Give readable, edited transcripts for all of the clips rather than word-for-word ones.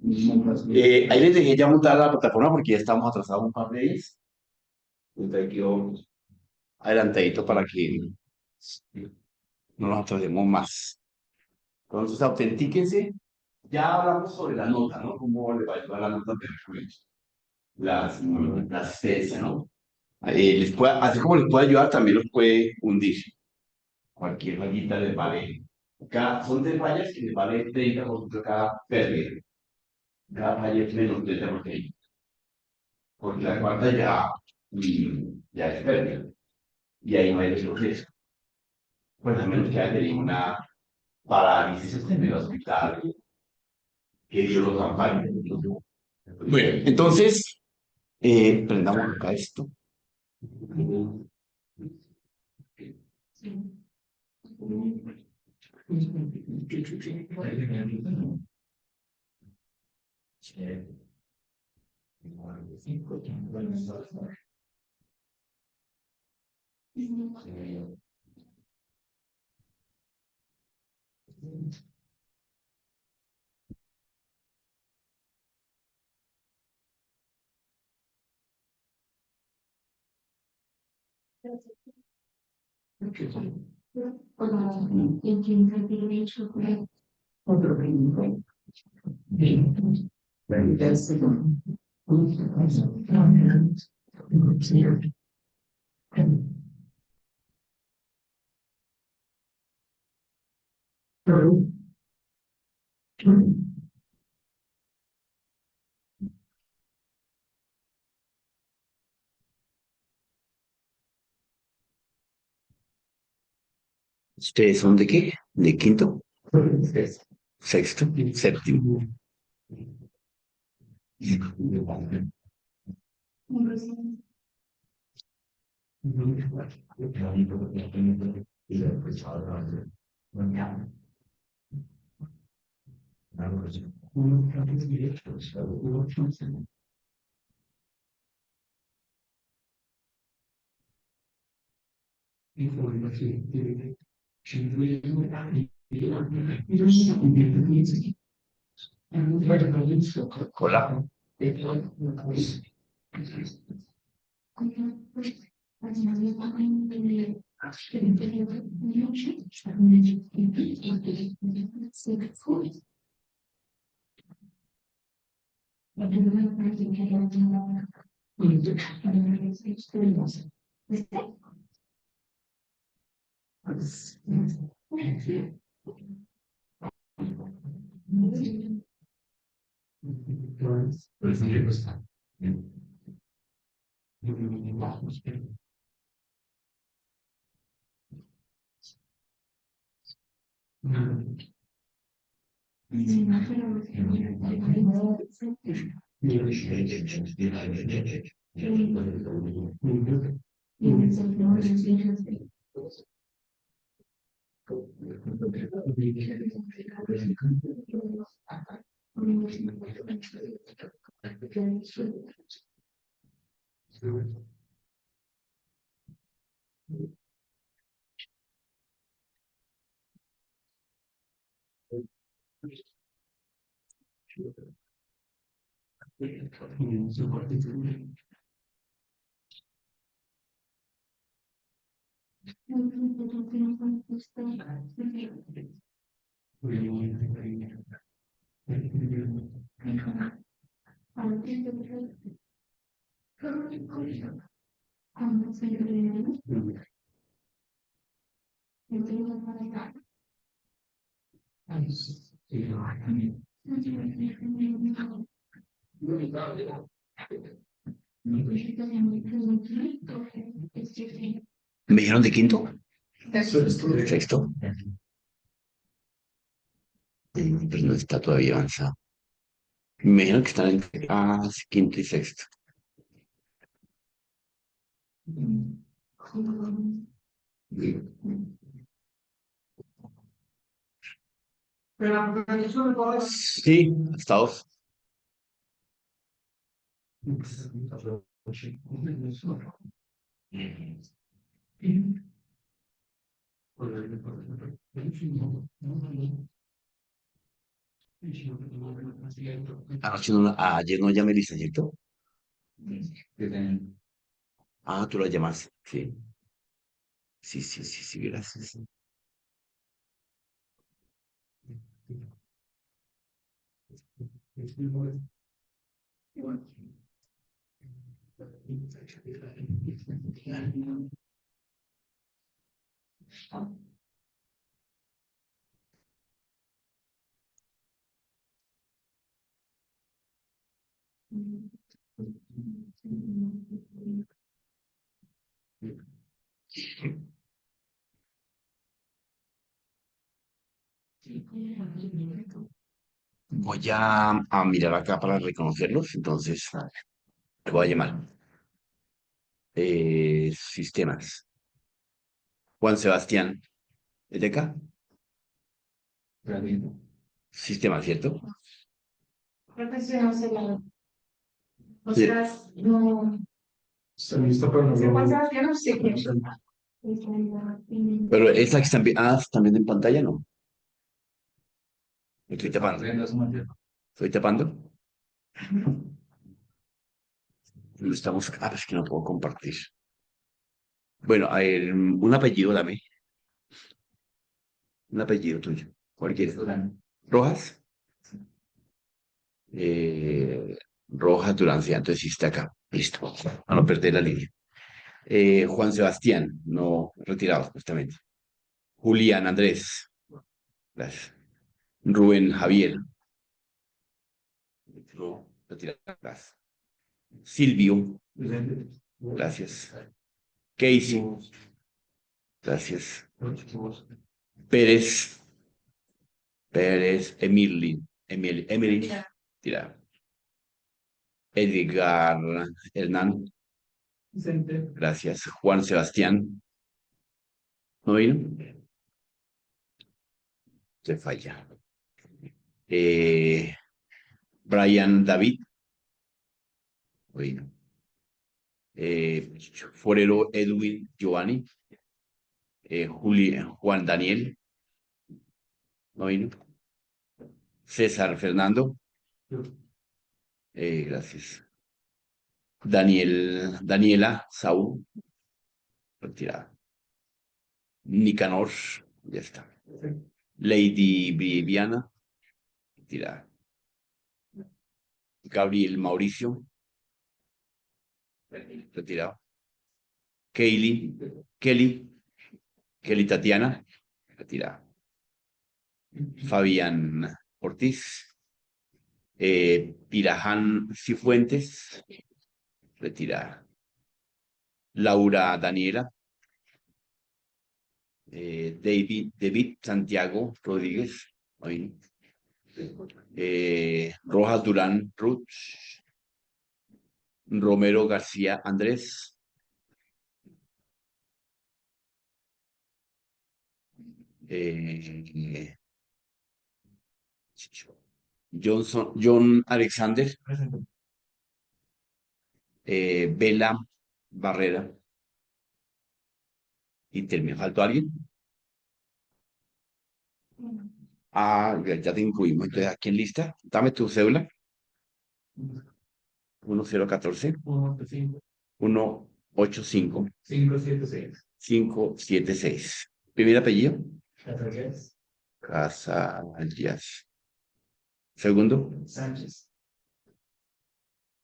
Ahí les dejé ya montar la plataforma porque ya estamos atrasados un par de días. Entonces quedó adelantadito para que no nos atrasemos más. Entonces, autentíquense. Ya hablamos sobre la nota, ¿no? Cómo le va a ayudar la nota de la asistencia, ¿no? Así como les puede ayudar, también los puede hundir. Cualquier fallita les vale. Son tres fallas que les vale 30% cada pérdida. Cada falla es menos 30%. Porque la cuarta ya es pérdida. Y ahí no hay retroceso. Pues a menos que haya tenido una parálisis en el hospital, que Dios los ampare. Bueno, entonces, prendamos acá esto. ¿Ustedes son de qué? ¿De quinto? ¿Sexto? ¿Séptimo? Hola. ¿Me dijeron de quinto? Sexto. Pues no está todavía avanzado. Me dijeron que están entre quinto y sexto. Sí, hasta dos. Ayer no llamé lista, ¿cierto? Tú la llamas. Sí, sí, sí, sí, sí, gracias. Voy a mirar acá para reconocerlos, entonces te voy a llamar. Sistemas. Juan Sebastián, ¿es de acá? Sistema, ¿cierto? Sí. Pero esa que están, ¿están viendo en pantalla? No. Me estoy tapando. ¿Estoy tapando? Lo estamos. Es que no puedo compartir. Bueno, a ver, un apellido, dame. Un apellido tuyo. Cualquiera. ¿Rojas? Eh, Rojas Durán, sí, entonces sí está acá. Listo. A no perder la línea. Juan Sebastián, no retirado, justamente. Julián Andrés. Gracias. Rubén Javier. Retira. Gracias. Silvio. Gracias. Casey. Gracias. Pérez. Pérez. Emily. Tira. Edgar Hernán. Gracias. Juan Sebastián. ¿No vino? Se falla. Eh, Brian David. ¿No vino? Forero Edwin Giovanni. Juan Daniel. ¿No vino? César Fernando. Gracias. Daniela Saúl. Retirada. Nicanor. Ya está. Lady Viviana. Retirada. Gabriel Mauricio. Retirado. Kelly. Kelly Tatiana. Retirada. Fabián Ortiz. Piraján Cifuentes. Retirada. Laura Daniela. David Santiago Rodríguez. Hoy. Rojas Durán Ruth. Romero García Andrés. John Alexander. Vela Barrera. Y terminó. ¿Faltó alguien? Ah, ya te incluimos. Entonces, ¿aquí en lista? Dame tu cédula. 1014 185 576. Primer apellido. Casallas. Segundo. Sánchez.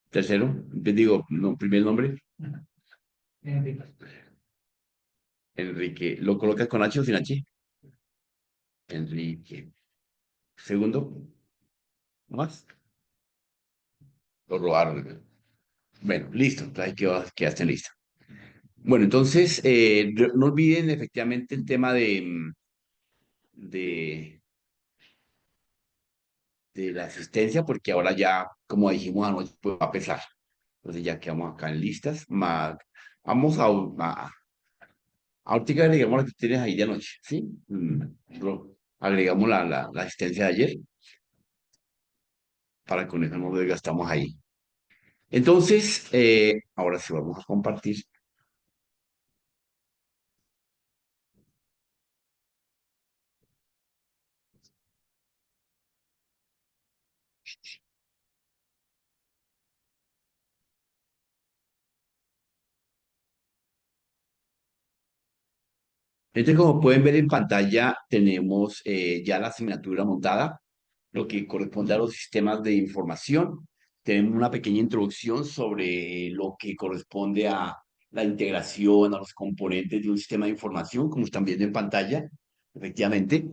Tercero. Digo, no, primer nombre. Enrique. ¿Lo colocas con H o sin H? Enrique. Segundo. ¿No más? Lo robaron. Bueno, listo. Entonces quedaste en lista. Bueno, entonces, no olviden efectivamente el tema de, de la asistencia, porque ahora ya, como dijimos anoche, pues va a pesar. Entonces ya quedamos acá en listas. Vamos ahorita agregamos lo que tienes ahí de anoche, ¿sí? Agregamos la asistencia de ayer para que con eso no lo desgastamos ahí. Entonces, ahora sí vamos a compartir. Entonces, como pueden ver en pantalla, tenemos ya la asignatura montada, lo que corresponde a los sistemas de información. Tenemos una pequeña introducción sobre lo que corresponde a la integración, a los componentes de un sistema de información, como están viendo en pantalla, efectivamente.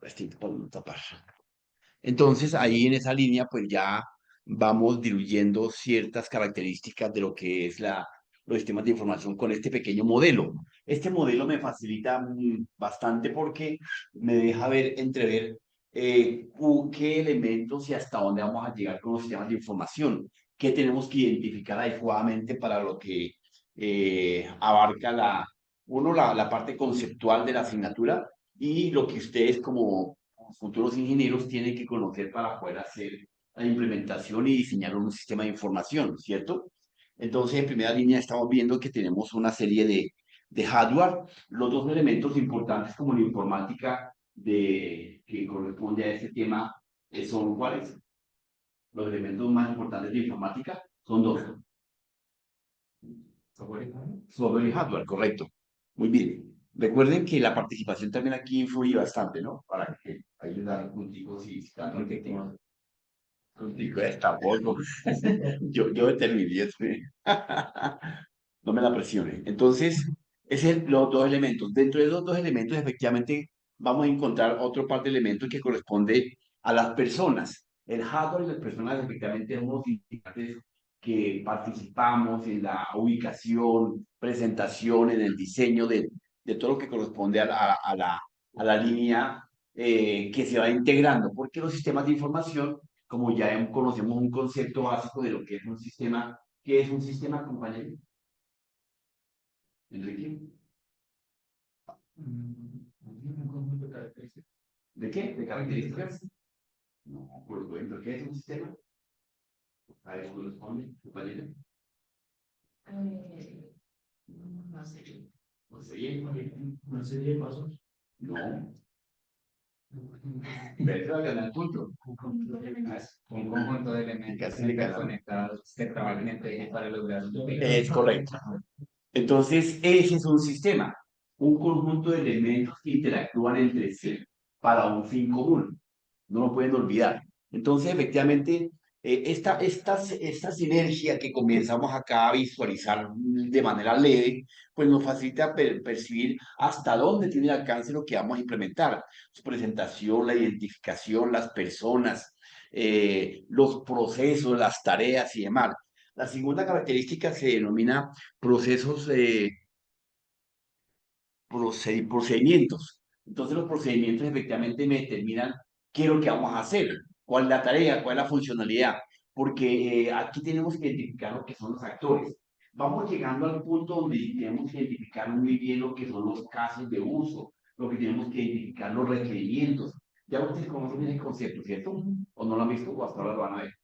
Estoy por tapar. Entonces, ahí en esa línea, pues ya vamos diluyendo ciertas características de lo que es los sistemas de información con este pequeño modelo. Este modelo me facilita bastante porque me deja entrever qué elementos y hasta dónde vamos a llegar con los sistemas de información, qué tenemos que identificar adecuadamente para lo que abarca la parte conceptual de la asignatura y lo que ustedes como futuros ingenieros tienen que conocer para poder hacer la implementación y diseñar un sistema de información, ¿cierto? Entonces, en primera línea estamos viendo que tenemos una serie de hardware. Los dos elementos importantes como la informática que corresponde a este tema son ¿cuáles? Los elementos más importantes de informática son dos. Software y hardware, correcto. Muy bien. Recuerden que la participación también aquí influye bastante, ¿no? Para que ayudar contigo si están efectivos. Contigo está poco. Yo determiné eso. No me la presione. Entonces, los dos elementos. Dentro de los dos elementos, efectivamente, vamos a encontrar otro par de elementos que corresponde a las personas. El hardware y las personas efectivamente somos integrantes que participamos en la ubicación, presentación, en el diseño de todo lo que corresponde a la línea que se va integrando, porque los sistemas de información, como ya conocemos un concepto básico de lo que es un sistema, ¿qué es un sistema, compañero? Enrique. Un conjunto de características. ¿De qué? ¿De características? No, por ejemplo, ¿qué es un sistema? A eso corresponde, compañero. No sé. No sé. No sería de pasos. No. Pero va a ganar punto. Un conjunto de elementos interconectados que trabajan entre ellos para lograr un fin. Es correcto. Entonces, ese es un sistema, un conjunto de elementos que interactúan entre sí para un fin común. No lo pueden olvidar. Entonces, efectivamente, esta sinergia que comenzamos acá a visualizar de manera leve, pues nos facilita percibir hasta dónde tiene el alcance lo que vamos a implementar. Su presentación, la identificación, las personas, los procesos, las tareas y demás. La segunda característica se denomina procesos, procedimientos. Entonces los procedimientos efectivamente me determinan qué es lo que vamos a hacer, cuál es la tarea, cuál es la funcionalidad, porque aquí tenemos que identificar lo que son los actores. Vamos llegando al punto donde tenemos que identificar muy bien lo que son los casos de uso, lo que tenemos que identificar los requerimientos. Ya ustedes conocen ese concepto, ¿cierto? ¿O no lo han visto o hasta ahora lo van a ver?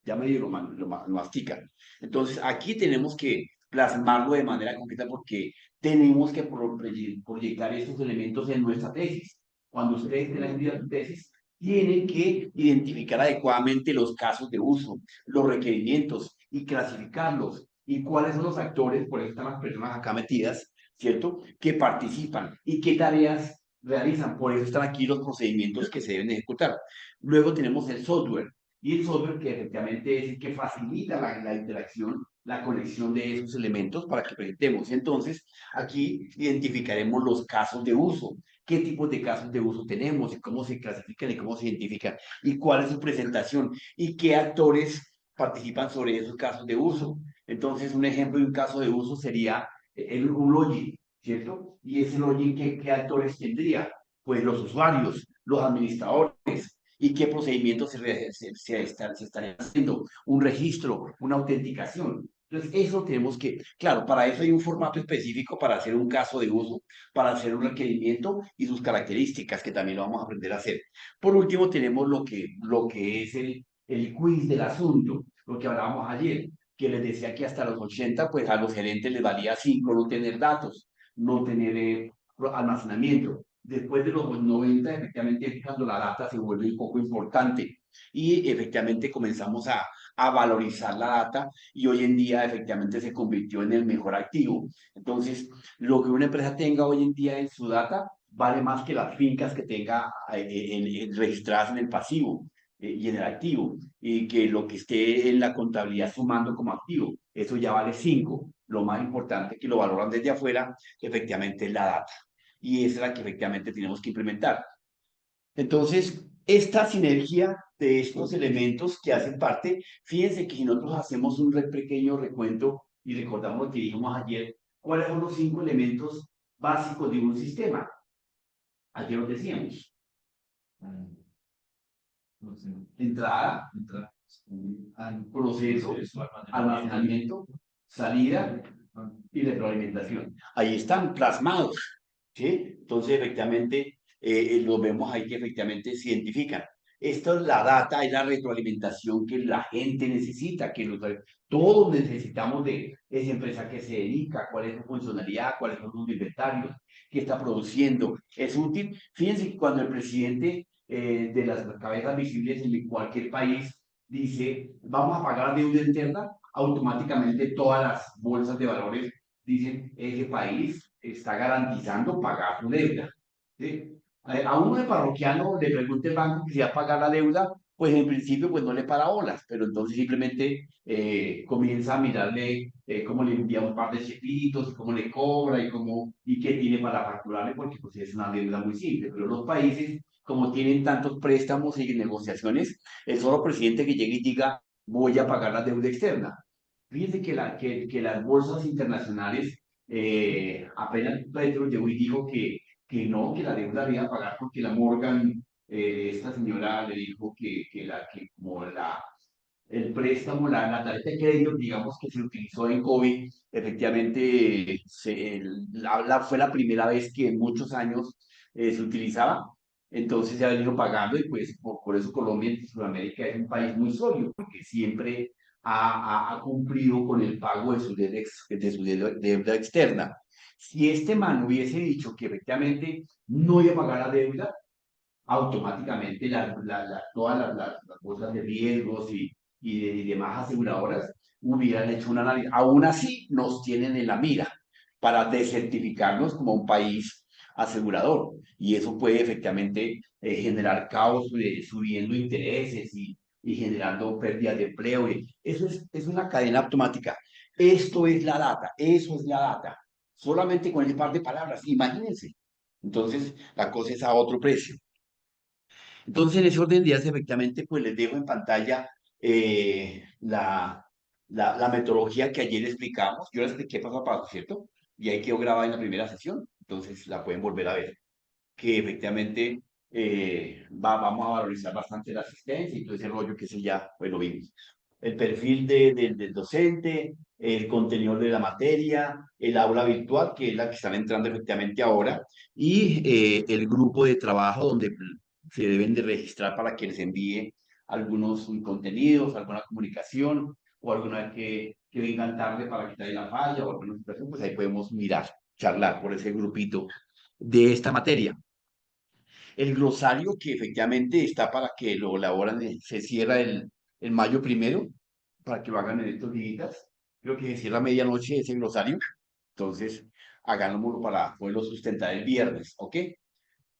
Ya medio lo mastican. Entonces, aquí tenemos que plasmarlo de manera concreta porque tenemos que proyectar esos elementos en nuestra tesis. Cuando ustedes estén haciendo su tesis, tienen que identificar adecuadamente los casos de uso, los requerimientos y clasificarlos. Y cuáles son los actores, por eso están las personas acá metidas, ¿cierto? Que participan y qué tareas realizan. Por eso están aquí los procedimientos que se deben ejecutar. Luego tenemos el software y el software que efectivamente es el que facilita la interacción, la conexión de esos elementos para que presentemos. Entonces, aquí identificaremos los casos de uso, qué tipos de casos de uso tenemos y cómo se clasifican y cómo se identifican y cuál es su presentación y qué actores participan sobre esos casos de uso. Entonces, un ejemplo de un caso de uso sería un login, ¿cierto? Y ese login, ¿qué actores tendría? Pues los usuarios, los administradores, y qué procedimientos se están haciendo, un registro, una autenticación. Entonces, eso tenemos que, claro, para eso hay un formato específico para hacer un caso de uso, para hacer un requerimiento y sus características, que también lo vamos a aprender a hacer. Por último, tenemos lo que es el quiz del asunto, lo que hablábamos ayer, que les decía que hasta los 80, pues a los gerentes les valía 5 no tener datos, no tener almacenamiento. Después de los 90, efectivamente, es cuando la data se vuelve un poco importante y efectivamente comenzamos a valorizar la data y hoy en día efectivamente se convirtió en el mejor activo. Entonces, lo que una empresa tenga hoy en día en su data vale más que las fincas que tenga registradas en el pasivo y en el activo, y que lo que esté en la contabilidad sumando como activo, eso ya vale 5. Lo más importante que lo valoran desde afuera, efectivamente, es la data y esa es la que efectivamente tenemos que implementar. Entonces, esta sinergia de estos elementos que hacen parte, fíjense que si nosotros hacemos un pequeño recuento y recordamos lo que dijimos ayer, ¿cuáles son los 5 elementos básicos de un sistema? Ayer los decíamos. Entrada, proceso, almacenamiento, salida y retroalimentación. Ahí están plasmados, ¿sí? Entonces, efectivamente, lo vemos ahí que efectivamente se identifican. Esto es la data, es la retroalimentación que la gente necesita, que todos necesitamos de esa empresa que se dedica, cuál es su funcionalidad, cuáles son sus inventarios, qué está produciendo. Es útil. Fíjense que cuando el presidente de las cabezas visibles en cualquier país dice, vamos a pagar deuda interna, automáticamente todas las bolsas de valores dicen, ese país está garantizando pagar su deuda. ¿Sí? A uno de parroquiano le pregunta el banco que si va a pagar la deuda pues en principio pues no le para bolas, pero entonces simplemente comienza a mirarle cómo le envía un par de chequitos, cómo le cobra y qué tiene para facturarle, porque pues es una deuda muy simple. Pero los países, como tienen tantos préstamos y negociaciones, el solo presidente que llegue y diga, voy a pagar la deuda externa. Fíjense que las bolsas internacionales, apenas Petro llegó y dijo que no, que la deuda había que pagar porque la Morgan, esta señora le dijo que como el préstamo, la tarjeta de crédito, digamos que se utilizó en COVID, efectivamente fue la primera vez que en muchos años se utilizaba, entonces se ha venido pagando y pues por eso Colombia en Sudamérica es un país muy sólido, porque siempre ha cumplido con el pago de deuda externa. Si este man hubiese dicho que efectivamente no iba a pagar la deuda, automáticamente todas las bolsas de riesgos y demás aseguradoras hubieran hecho un análisis. Aún así, nos tienen en la mira para desertificarnos como un país asegurador. Y eso puede efectivamente generar caos, subiendo intereses y generando pérdidas de empleo. Eso es una cadena automática. Esto es la data, eso es la data. Solamente con ese par de palabras, imagínense. Entonces, la cosa es a otro precio. Entonces, en ese orden de ideas, efectivamente, pues les dejo en pantalla la metodología que ayer explicamos. Yo la expliqué paso a paso, ¿cierto? Y ahí quedó grabada en la primera sesión, entonces la pueden volver a ver. Que efectivamente vamos a valorizar bastante la asistencia y todo ese rollo que se ya, pues lo vimos. El perfil del docente, el contenido de la materia, el aula virtual, que es la que están entrando efectivamente ahora, y el grupo de trabajo donde se deben de registrar para que les envíe algunos contenidos, alguna comunicación o alguna vez que vengan tarde para quitar la falla o alguna situación, pues ahí podemos mirar, charlar por ese grupito de esta materia. El glosario que efectivamente está para que lo elaboran, se cierra el mayo primero, para que lo hagan en estos días. Creo que se cierra a medianoche ese glosario. Entonces, hagámoslo para poderlo sustentar el viernes, ¿ok?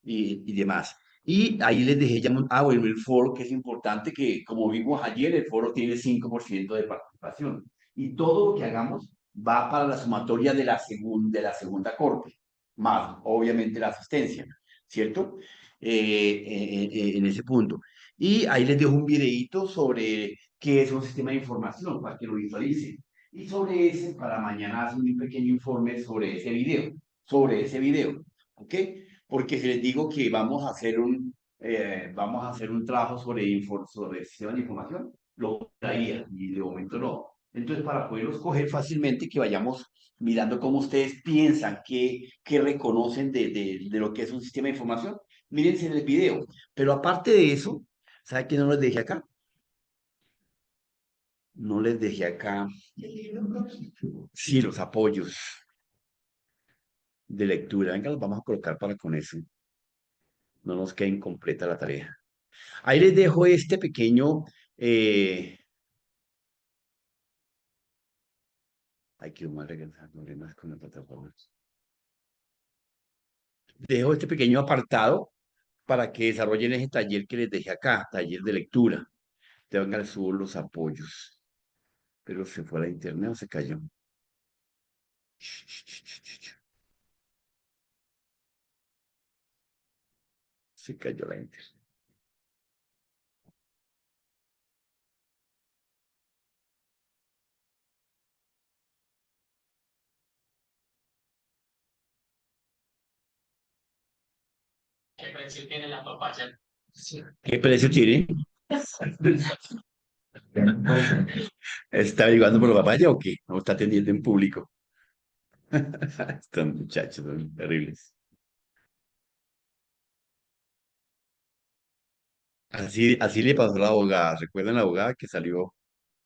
Y demás. Y ahí les dejé ya, bueno, el foro, que es importante, que como vimos ayer, el foro tiene 5% de participación. Y todo lo que hagamos va para la sumatoria de la segunda corte, más obviamente la asistencia, ¿cierto? En ese punto. Y ahí les dejo un videito sobre qué es un sistema de información, para que lo visualicen. Y sobre ese, para mañana hacer un pequeño informe sobre ese video, ¿ok? Porque si les digo que vamos a hacer un trabajo sobre sistemas de información, lo traía y de momento no. Entonces, para poderlos coger fácilmente, que vayamos mirando cómo ustedes piensan, qué reconocen de lo que es un sistema de información, mírense en el video. Pero aparte de eso, ¿sabe qué no les dejé acá? No les dejé acá, sí, los apoyos de lectura. Venga, los vamos a colocar para con eso. No nos quede incompleta la tarea. Ahí les dejo este pequeño, eh, ay, qué mal regresar problemas con la plataforma. Dejo este pequeño apartado para que desarrollen ese taller que les dejé acá, taller de lectura. Tengan subo los apoyos. Pero se fue a la internet o se cayó. Se cayó la internet. ¿Qué precio tiene la papaya? ¿Qué precio tiene? ¿Está averiguando por la papaya o qué? ¿O está atendiendo en público? Estos muchachos son terribles. Así le pasó a la abogada. ¿Recuerdan la abogada que salió?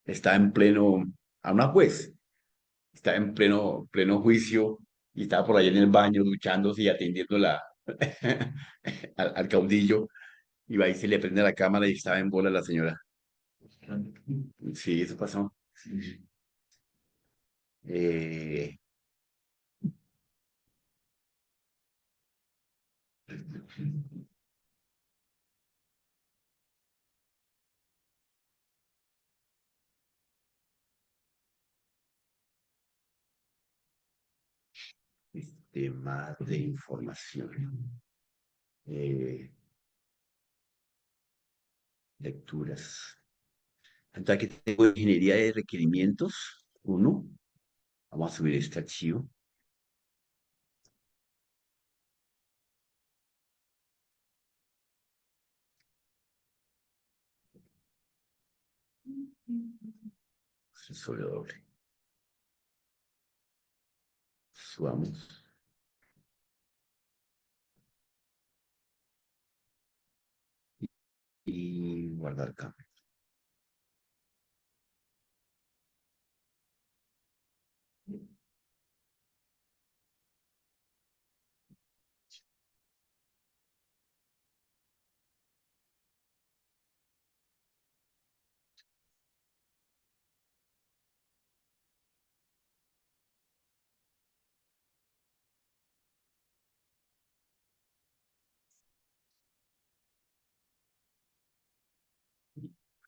Está en pleno, a una juez, está en pleno juicio y estaba por ahí en el baño duchándose y atendiendo al caudillo. Y va y se le prende la cámara y estaba en bola la señora. Sí, eso pasó. Eh, Sistema de información. Lecturas. Entonces aquí tengo ingeniería de requerimientos. Uno. Vamos a subir este archivo. Sobre doble. Subamos. Y guardar cambio.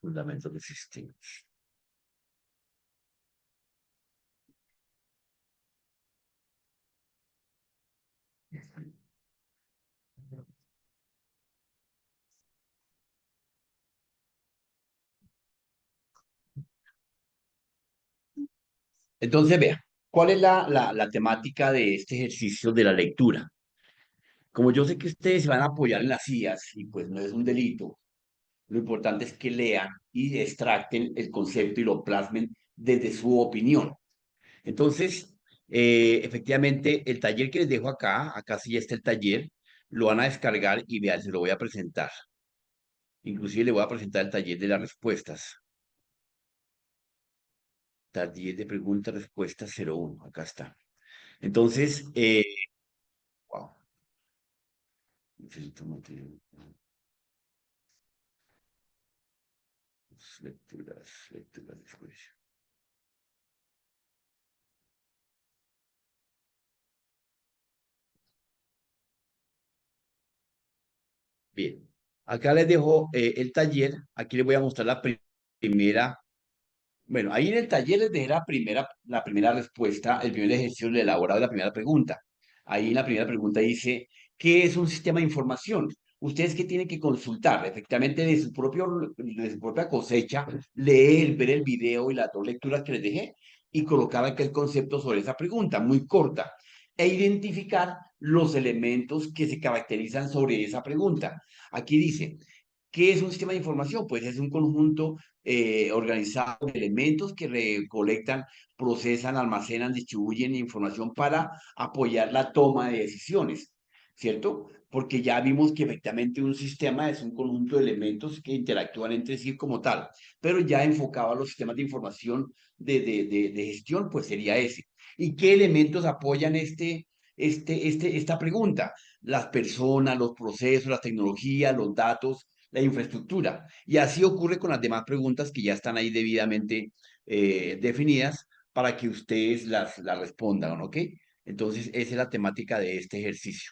Fundamentos de sistemas. Entonces, vea, ¿cuál es la temática de este ejercicio de la lectura? Como yo sé que ustedes se van a apoyar en las IAS y pues no es un delito, lo importante es que lean y extracten el concepto y lo plasmen desde su opinión. Entonces, efectivamente, el taller que les dejo acá sí ya está el taller, lo van a descargar y vean, se lo voy a presentar. Inclusive le voy a presentar el taller de las respuestas. Taller de preguntas, respuestas 01, acá está. Entonces, wow, necesito material. Lecturas, lecturas, después. Bien, acá les dejo el taller. Aquí les voy a mostrar la primera. Bueno, ahí en el taller les dejé la primera respuesta, el primer ejercicio del elaborado de la primera pregunta. Ahí en la primera pregunta dice, ¿qué es un sistema de información? Ustedes qué tienen que consultar, efectivamente de su propia cosecha, leer, ver el video y las dos lecturas que les dejé y colocar aquel concepto sobre esa pregunta, muy corta, e identificar los elementos que se caracterizan sobre esa pregunta. Aquí dice, ¿qué es un sistema de información? Pues es un conjunto organizado de elementos que recolectan, procesan, almacenan, distribuyen información para apoyar la toma de decisiones, ¿cierto? Porque ya vimos que efectivamente un sistema es un conjunto de elementos que interactúan entre sí como tal, pero ya enfocado a los sistemas de información de gestión, pues sería ese. ¿Y qué elementos apoyan esta pregunta? Las personas, los procesos, las tecnologías, los datos, la infraestructura. Y así ocurre con las demás preguntas que ya están ahí debidamente definidas para que ustedes las respondan, ¿ok? Entonces, esa es la temática de este ejercicio.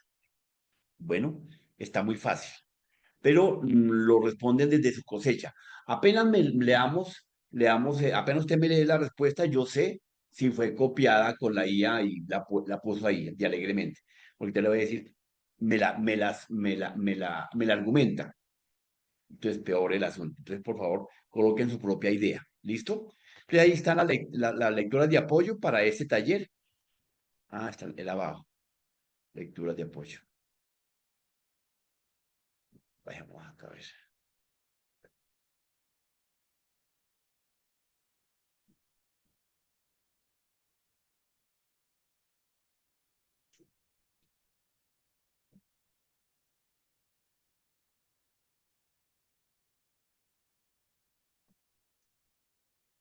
Bueno, está muy fácil, pero lo responden desde su cosecha. Apenas apenas usted me lee la respuesta, yo sé si fue copiada con la IA y la puso ahí, de alegremente. Porque te le voy a decir, me la argumenta. Entonces, peor el asunto. Entonces, por favor, coloquen su propia idea. ¿Listo? Entonces, ahí están las lecturas de apoyo para este taller. Ah, está el abajo. Lecturas de apoyo. Vayamos acá a ver.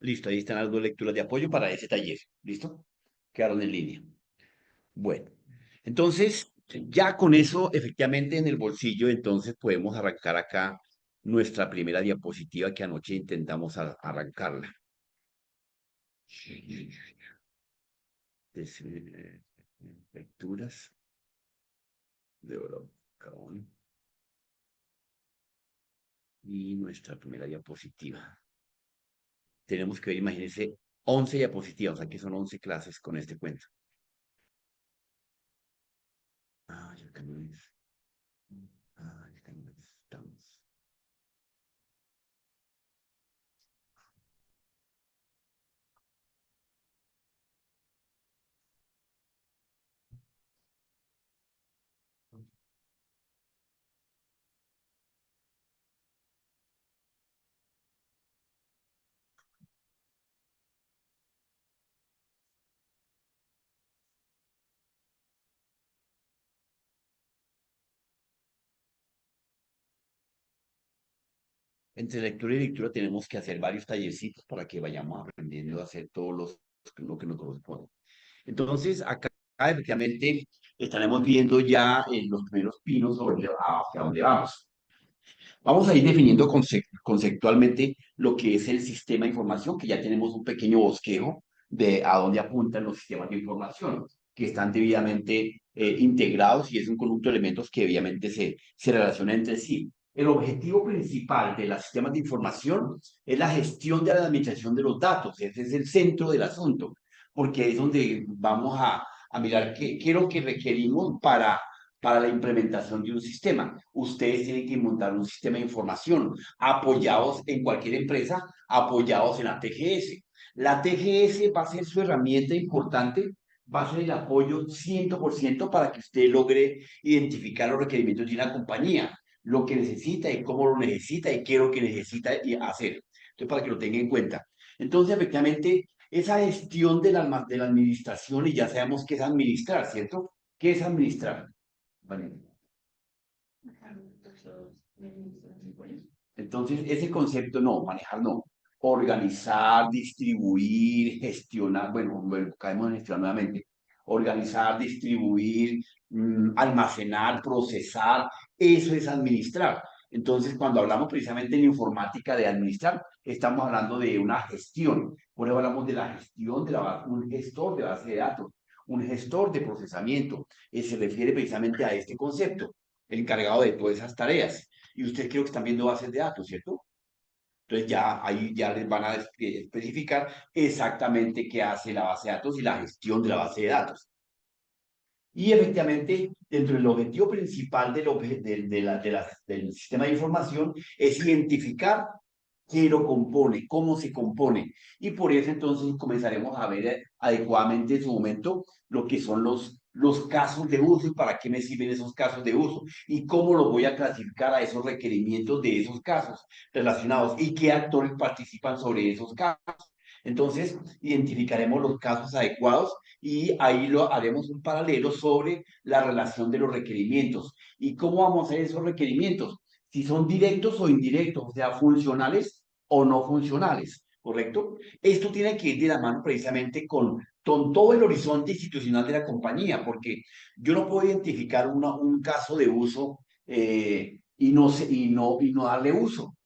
Listo, ahí están las dos lecturas de apoyo para ese taller. ¿Listo? Quedaron en línea. Bueno, entonces, ya con eso efectivamente en el bolsillo, entonces podemos arrancar acá nuestra primera diapositiva que anoche intentamos arrancarla. Lecturas de oro. Y nuestra primera diapositiva. Tenemos que ver, imagínense, 11 diapositivas, aquí son 11 clases con este cuento. Ah, ya acá no es. Ah, acá no estamos. Entre lectura y lectura tenemos que hacer varios tallercitos para que vayamos aprendiendo a hacer lo que nos corresponde. Entonces, acá efectivamente estaremos viendo ya los primeros pinos hacia dónde vamos. Vamos a ir definiendo conceptualmente lo que es el sistema de información, que ya tenemos un pequeño bosquejo de a dónde apuntan los sistemas de información, que están debidamente integrados y es un conjunto de elementos que obviamente se relacionan entre sí. El objetivo principal de los sistemas de información es la gestión de la administración de los datos. Ese es el centro del asunto, porque es donde vamos a mirar qué es lo que requerimos para la implementación de un sistema. Ustedes tienen que montar un sistema de información apoyados en cualquier empresa, apoyados en la TGS. La TGS va a ser su herramienta importante, va a ser el apoyo 100% para que usted logre identificar los requerimientos de una compañía, lo que necesita y cómo lo necesita y qué es lo que necesita hacer. Entonces, para que lo tenga en cuenta. Entonces, efectivamente, esa gestión de la administración, y ya sabemos qué es administrar, ¿cierto? ¿Qué es administrar? Vale. Entonces, ese concepto no, manejar no. Organizar, distribuir, gestionar, bueno, caemos en gestionar nuevamente. Organizar, distribuir, almacenar, procesar, eso es administrar. Entonces, cuando hablamos precisamente en informática de administrar, estamos hablando de una gestión. Por eso hablamos de la gestión un gestor de base de datos, un gestor de procesamiento. Se refiere precisamente a este concepto, el encargado de todas esas tareas. Y ustedes creo que están viendo bases de datos, ¿cierto? Entonces ya ahí ya les van a especificar exactamente qué hace la base de datos y la gestión de la base de datos. Y efectivamente, dentro del objetivo principal del sistema de información es identificar qué lo compone, cómo se compone. Y por eso entonces comenzaremos a ver adecuadamente en su momento lo que son los casos de uso y para qué me sirven esos casos de uso y cómo los voy a clasificar a esos requerimientos de esos casos relacionados y qué actores participan sobre esos casos. Entonces, identificaremos los casos adecuados y ahí lo haremos un paralelo sobre la relación de los requerimientos y cómo vamos a hacer esos requerimientos, si son directos o indirectos, o sea, funcionales o no funcionales, ¿correcto? Esto tiene que ir de la mano precisamente con todo el horizonte institucional de la compañía, porque yo no puedo identificar un caso de uso y no darle uso,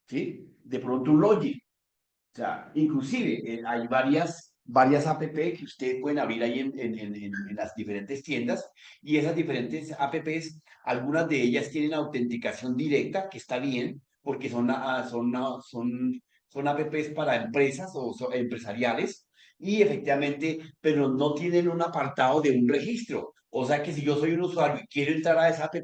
¿sí? De pronto un login, o sea, inclusive hay varias app que ustedes pueden abrir ahí en las diferentes tiendas y esas diferentes apps, algunas de ellas tienen autenticación directa, que está bien, porque son apps para empresas o empresariales y efectivamente, pero no tienen un apartado de un registro. O sea que si yo soy un usuario y quiero entrar a esa app,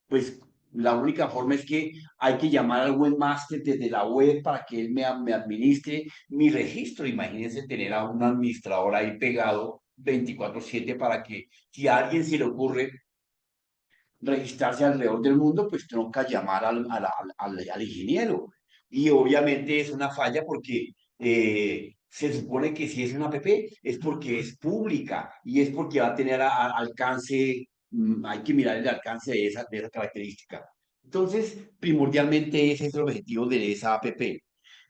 pues la única forma es que hay que llamar al webmaster desde la web para que él me administre mi registro. Imagínense tener a un administrador ahí pegado 24/7 para que si a alguien se le ocurre registrarse alrededor del mundo, pues toca llamar al ingeniero. Y obviamente es una falla porque se supone que si es una app es porque es pública y es porque va a tener alcance, hay que mirar el alcance de esa característica. Entonces, primordialmente ese es el objetivo de esa app.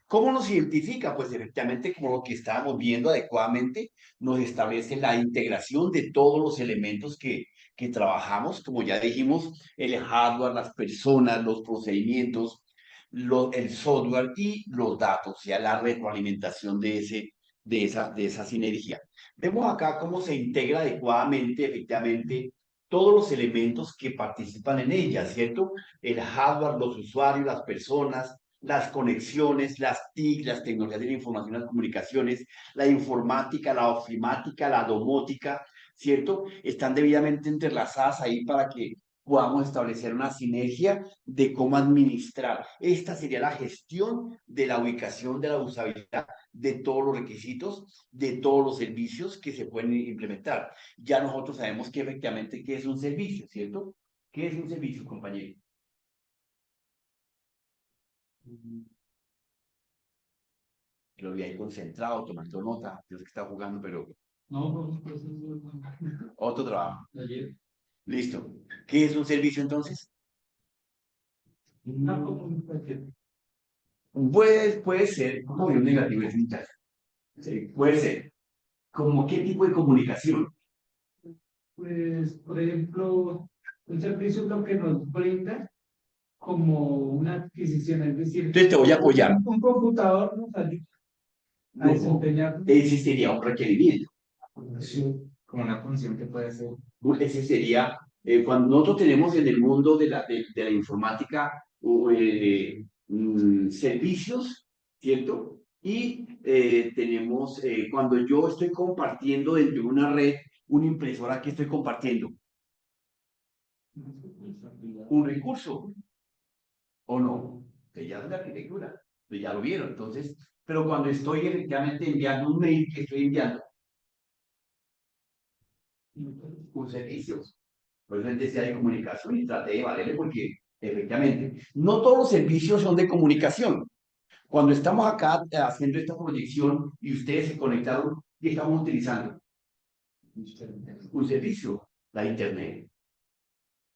¿Cómo nos identifica? Pues efectivamente, como lo que estábamos viendo adecuadamente, nos establece la integración de todos los elementos que trabajamos, como ya dijimos, el hardware, las personas, los procedimientos, el software y los datos, o sea, la retroalimentación de esa sinergia. Vemos acá cómo se integra adecuadamente, efectivamente, todos los elementos que participan en ella, ¿cierto? El hardware, los usuarios, las personas, las conexiones, las TIC, las tecnologías de la información y las comunicaciones, la informática, la ofimática, la domótica, ¿cierto? Están debidamente entrelazadas ahí para que podamos establecer una sinergia de cómo administrar. Esta sería la gestión de la ubicación, de la usabilidad, de todos los requisitos, de todos los servicios que se pueden implementar. Ya nosotros sabemos que efectivamente qué es un servicio, ¿cierto? ¿Qué es un servicio, compañero? Lo vi ahí concentrado, tomando nota. Dios que está jugando, pero No, pues, otro trabajo. ayer. Listo. ¿Qué es un servicio entonces? Una comunicación. Puede ser, como un negativo es un chat. Sí, puede ser. ¿Como qué tipo de comunicación? Pues, por ejemplo, un servicio es lo que nos brinda como una adquisición, es decir, Entonces te voy a apoyar. un computador nos ayuda a No, desempeñar ese sería un requerimiento. como una función que puede ser. Ese sería, cuando nosotros tenemos en el mundo de la informática servicios, ¿cierto? Y tenemos, cuando yo estoy compartiendo dentro de una red, una impresora que estoy compartiendo, un recurso, ¿o no? Que ya es de arquitectura, que ya lo vieron, entonces, pero cuando estoy efectivamente enviando un mail que estoy enviando, un servicio. Por eso decía de comunicación y traté de valerle porque efectivamente no todos los servicios son de comunicación. Cuando estamos acá haciendo esta proyección y ustedes se conectaron, ¿qué estamos utilizando? Un servicio, la internet.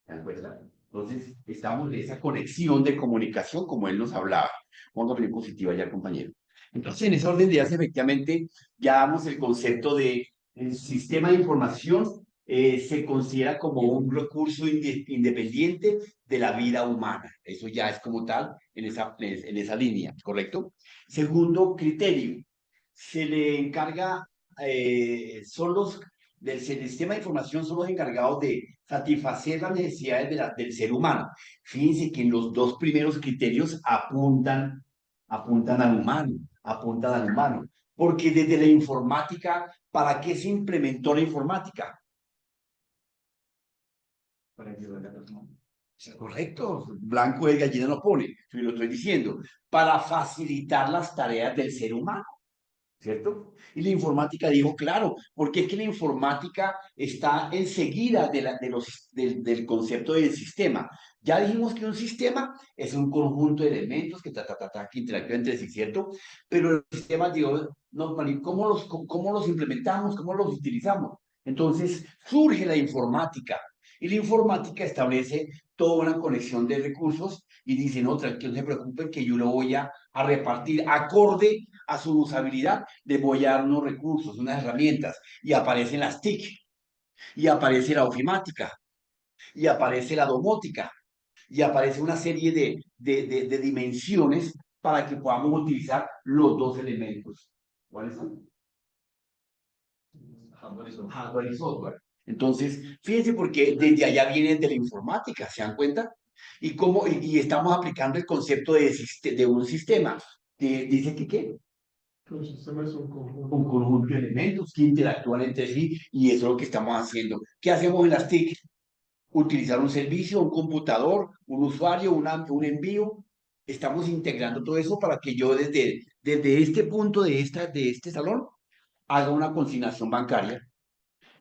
¿Se dan cuenta? Entonces, estamos en esa conexión de comunicación como él nos hablaba. Vamos a poner positiva ya, compañero. Entonces, en ese orden de ideas, efectivamente, ya damos el concepto de el sistema de información se considera como un recurso independiente de la vida humana. Eso ya es como tal en esa línea, ¿correcto? Segundo criterio, se le encarga, son los del sistema de información son los encargados de satisfacer las necesidades del ser humano. Fíjense que en los dos primeros criterios apuntan al humano, apuntan al humano. Porque desde la informática, ¿para qué se implementó la informática? Para ayudar a los humanos. Correcto, blanco de gallina no pone, yo lo estoy diciendo, para facilitar las tareas del ser humano. ¿Cierto? Y la informática dijo, claro, porque es que la informática está enseguida del concepto del sistema. Ya dijimos que un sistema es un conjunto de elementos que interactúan entre sí, ¿cierto? Pero el sistema, digo, no, cómo los implementamos? ¿Cómo los utilizamos? Entonces surge la informática y la informática establece toda una conexión de recursos y dice, no, tranquilo, no se preocupen que yo lo voy a repartir acorde a su usabilidad, le voy a dar unos recursos, unas herramientas, y aparecen las TIC, y aparece la ofimática, y aparece la domótica, y aparece una serie de dimensiones para que podamos utilizar los dos elementos. ¿Cuáles son? Hardware y software. Entonces, fíjense porque desde allá viene de la informática, ¿se dan cuenta? Y estamos aplicando el concepto de un sistema. Dice que, ¿qué? Un sistema es Un conjunto de elementos que interactúan entre sí y eso es lo que estamos haciendo. ¿Qué hacemos en las TIC? Utilizar un servicio, un computador, un usuario, un envío. Estamos integrando todo eso para que yo desde este punto de este salón haga una consignación bancaria,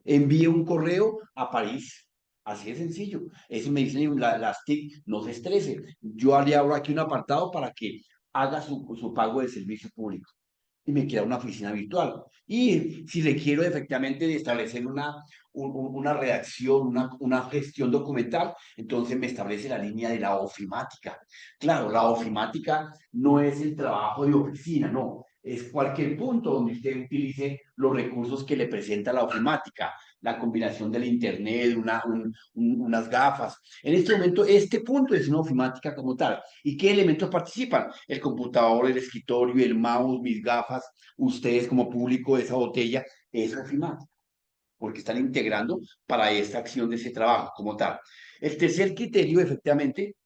envíe un correo a París. Así de sencillo. Eso me dicen las TIC, no se estrese. Yo le abro aquí un apartado para que haga su pago de servicio público y me queda una oficina virtual. Y si le quiero efectivamente establecer una redacción, una gestión documental, entonces me establece la línea de la ofimática. Claro, la ofimática no es el trabajo de oficina, no. Es cualquier punto donde usted utilice los recursos que le presenta la ofimática, la combinación del internet, unas gafas. En este momento, este punto es una ofimática como tal. ¿Y qué elementos participan? El computador, el escritorio, el mouse, mis gafas, ustedes como público de esa botella, es ofimática, porque están integrando para esta acción de ese trabajo como tal. El tercer criterio, efectivamente,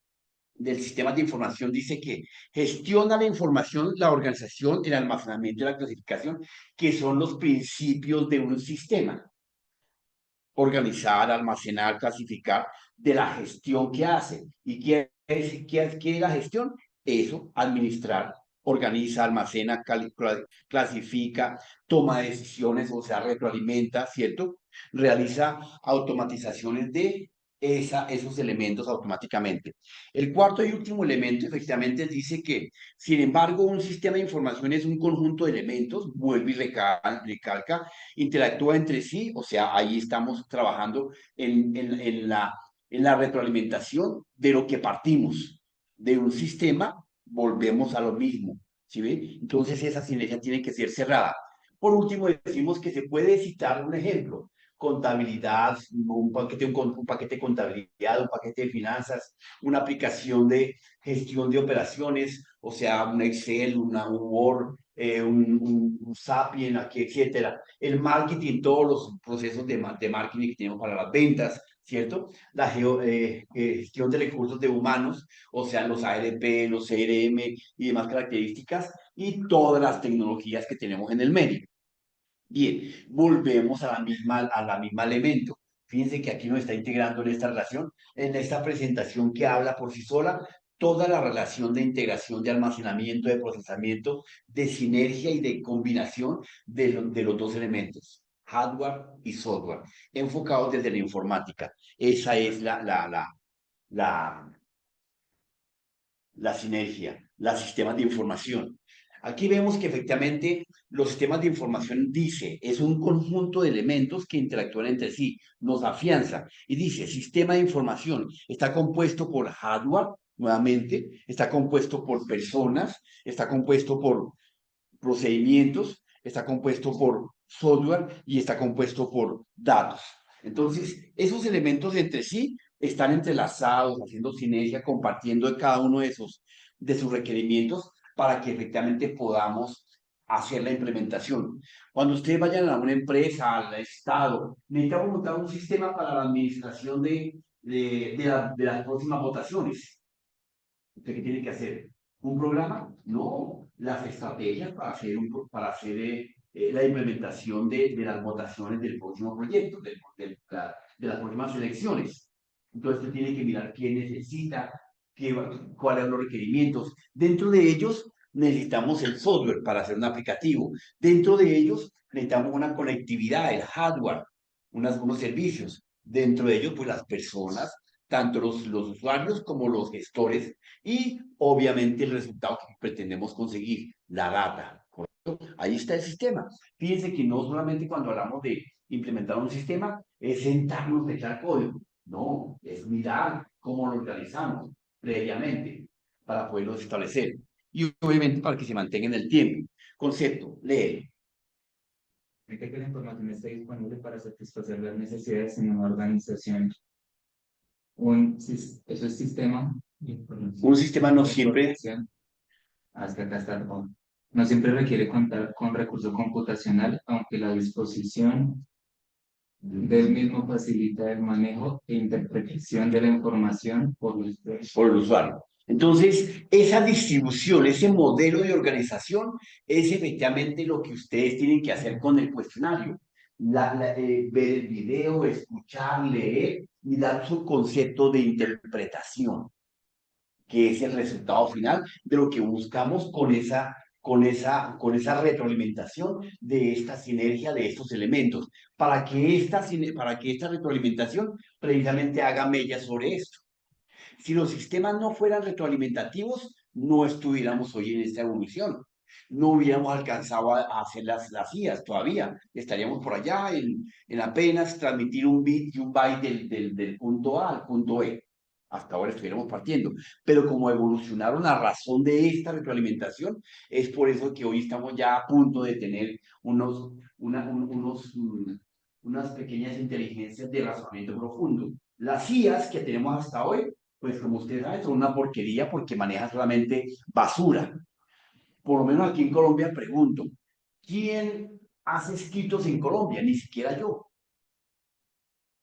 del sistema de información dice que gestiona la información, la organización, el almacenamiento y la clasificación, que son los principios de un sistema. organizar, almacenar, clasificar de la gestión que hace. ¿Y qué es la gestión? Eso, administrar, organiza, almacena, clasifica, toma decisiones, o sea, retroalimenta, ¿cierto? Realiza automatizaciones de esos elementos automáticamente. El cuarto y último elemento, efectivamente, dice que, sin embargo, un sistema de información es un conjunto de elementos, vuelve y recalca, interactúa entre sí, o sea, ahí estamos trabajando en la retroalimentación de lo que partimos de un sistema, volvemos a lo mismo, ¿sí ve? Entonces esa sinergia tiene que ser cerrada. Por último, decimos que se puede citar un ejemplo, contabilidad, un paquete de contabilidad, un paquete de finanzas, una aplicación de gestión de operaciones, o sea, un Excel, un Word, un Sapien, aquí, etcétera. El marketing, todos los procesos de marketing que tenemos para las ventas, ¿cierto? La gestión de recursos de humanos, o sea, los ARP, los CRM y demás características, y todas las tecnologías que tenemos en el medio. Bien, volvemos a la misma elemento. Fíjense que aquí nos está integrando en esta relación, en esta presentación que habla por sí sola, toda la relación de integración, de almacenamiento, de procesamiento, de sinergia y de combinación de los dos elementos, hardware y software, enfocados desde la informática. Esa es la, la sinergia, los sistemas de información. Aquí vemos que efectivamente los sistemas de información, dice, es un conjunto de elementos que interactúan entre sí, nos afianza. Y dice, sistema de información está compuesto por hardware, nuevamente, está compuesto por personas, está compuesto por procedimientos, está compuesto por software y está compuesto por datos. Entonces, esos elementos entre sí están entrelazados, haciendo sinergia, compartiendo de cada uno de sus requerimientos para que efectivamente podamos hacer la implementación. Cuando ustedes vayan a una empresa, al Estado, necesitamos montar un sistema para la administración de las próximas votaciones. ¿Usted qué tiene que hacer? ¿Un programa? No, las estrategias para hacer la implementación de las votaciones del próximo proyecto, de las próximas elecciones. Entonces, usted tiene que mirar qué necesita, cuáles son los requerimientos. Dentro de ellos, necesitamos el software para hacer un aplicativo. Dentro de ellos, necesitamos una conectividad, el hardware, unos servicios. Dentro de ellos, pues las personas, tanto los usuarios como los gestores, y obviamente el resultado que pretendemos conseguir, la data. ¿Correcto? Ahí está el sistema. Fíjense que no solamente cuando hablamos de implementar un sistema es sentarnos a echar código. No, es mirar cómo lo organizamos previamente para poderlos establecer. Y obviamente para que se mantenga en el tiempo. Concepto, lee. Permite que la información esté disponible para satisfacer las necesidades en una organización. Eso es sistema. Un sistema no siempre. Hasta acá está todo. No siempre requiere contar con recurso computacional, aunque la disposición del mismo facilita el manejo e interpretación de la información por el usuario. Entonces, esa distribución, ese modelo de organización es efectivamente lo que ustedes tienen que hacer con el cuestionario. Ver el video, escuchar, leer y dar su concepto de interpretación, que es el resultado final de lo que buscamos con esa retroalimentación de esta sinergia de estos elementos, para que esta retroalimentación precisamente haga mella sobre esto. Si los sistemas no fueran retroalimentativos, no estuviéramos hoy en esta evolución. No hubiéramos alcanzado a hacer las IAs todavía. Estaríamos por allá en apenas transmitir un bit y un byte del punto A al punto E. Hasta ahora estuviéramos partiendo. Pero como evolucionaron a razón de esta retroalimentación, es por eso que hoy estamos ya a punto de tener unas pequeñas inteligencias de razonamiento profundo. Las IAs que tenemos hasta hoy, pues como ustedes saben, son una porquería porque manejan solamente basura. Por lo menos aquí en Colombia pregunto, ¿quién hace escritos en Colombia? Ni siquiera yo.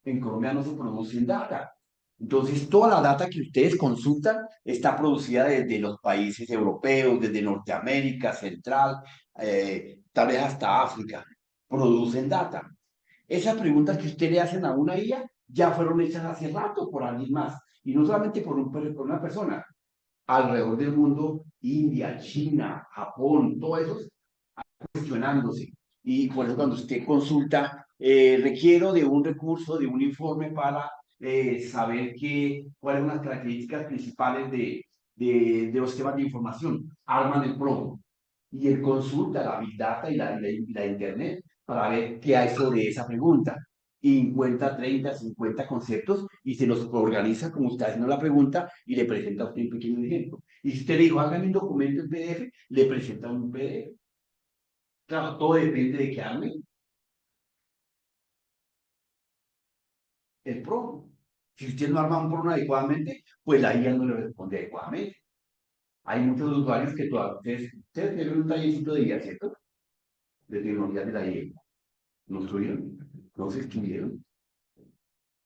En Colombia no se producen data. Entonces, toda la data que ustedes consultan está producida desde los países europeos, desde Norteamérica, Central, tal vez hasta África. Producen data. Esas preguntas que usted le hacen a una IA ya fueron hechas hace rato por alguien más. Y no solamente por una persona. Alrededor del mundo, India, China, Japón, todos esos cuestionándose. Y por eso cuando usted consulta, requiero de un recurso, de un informe para saber cuáles son las características principales de los temas de información. Arman el prompt y él consulta la Big Data y la Internet para ver qué hay sobre esa pregunta. Y encuentra 30, 50 conceptos y se los organiza como está haciendo la pregunta y le presenta a usted un pequeño ejemplo. Y si usted le dijo, hágame un documento en PDF, le presenta un PDF. Claro, todo depende de que arme el PRO. Si usted no arma un PRO adecuadamente, pues la IA no le responde adecuadamente. Hay muchos usuarios que todavía, ustedes tienen un tallercito de IA, ¿cierto? De tecnología de la IA. ¿No estuvieron? ¿No se estuvieron?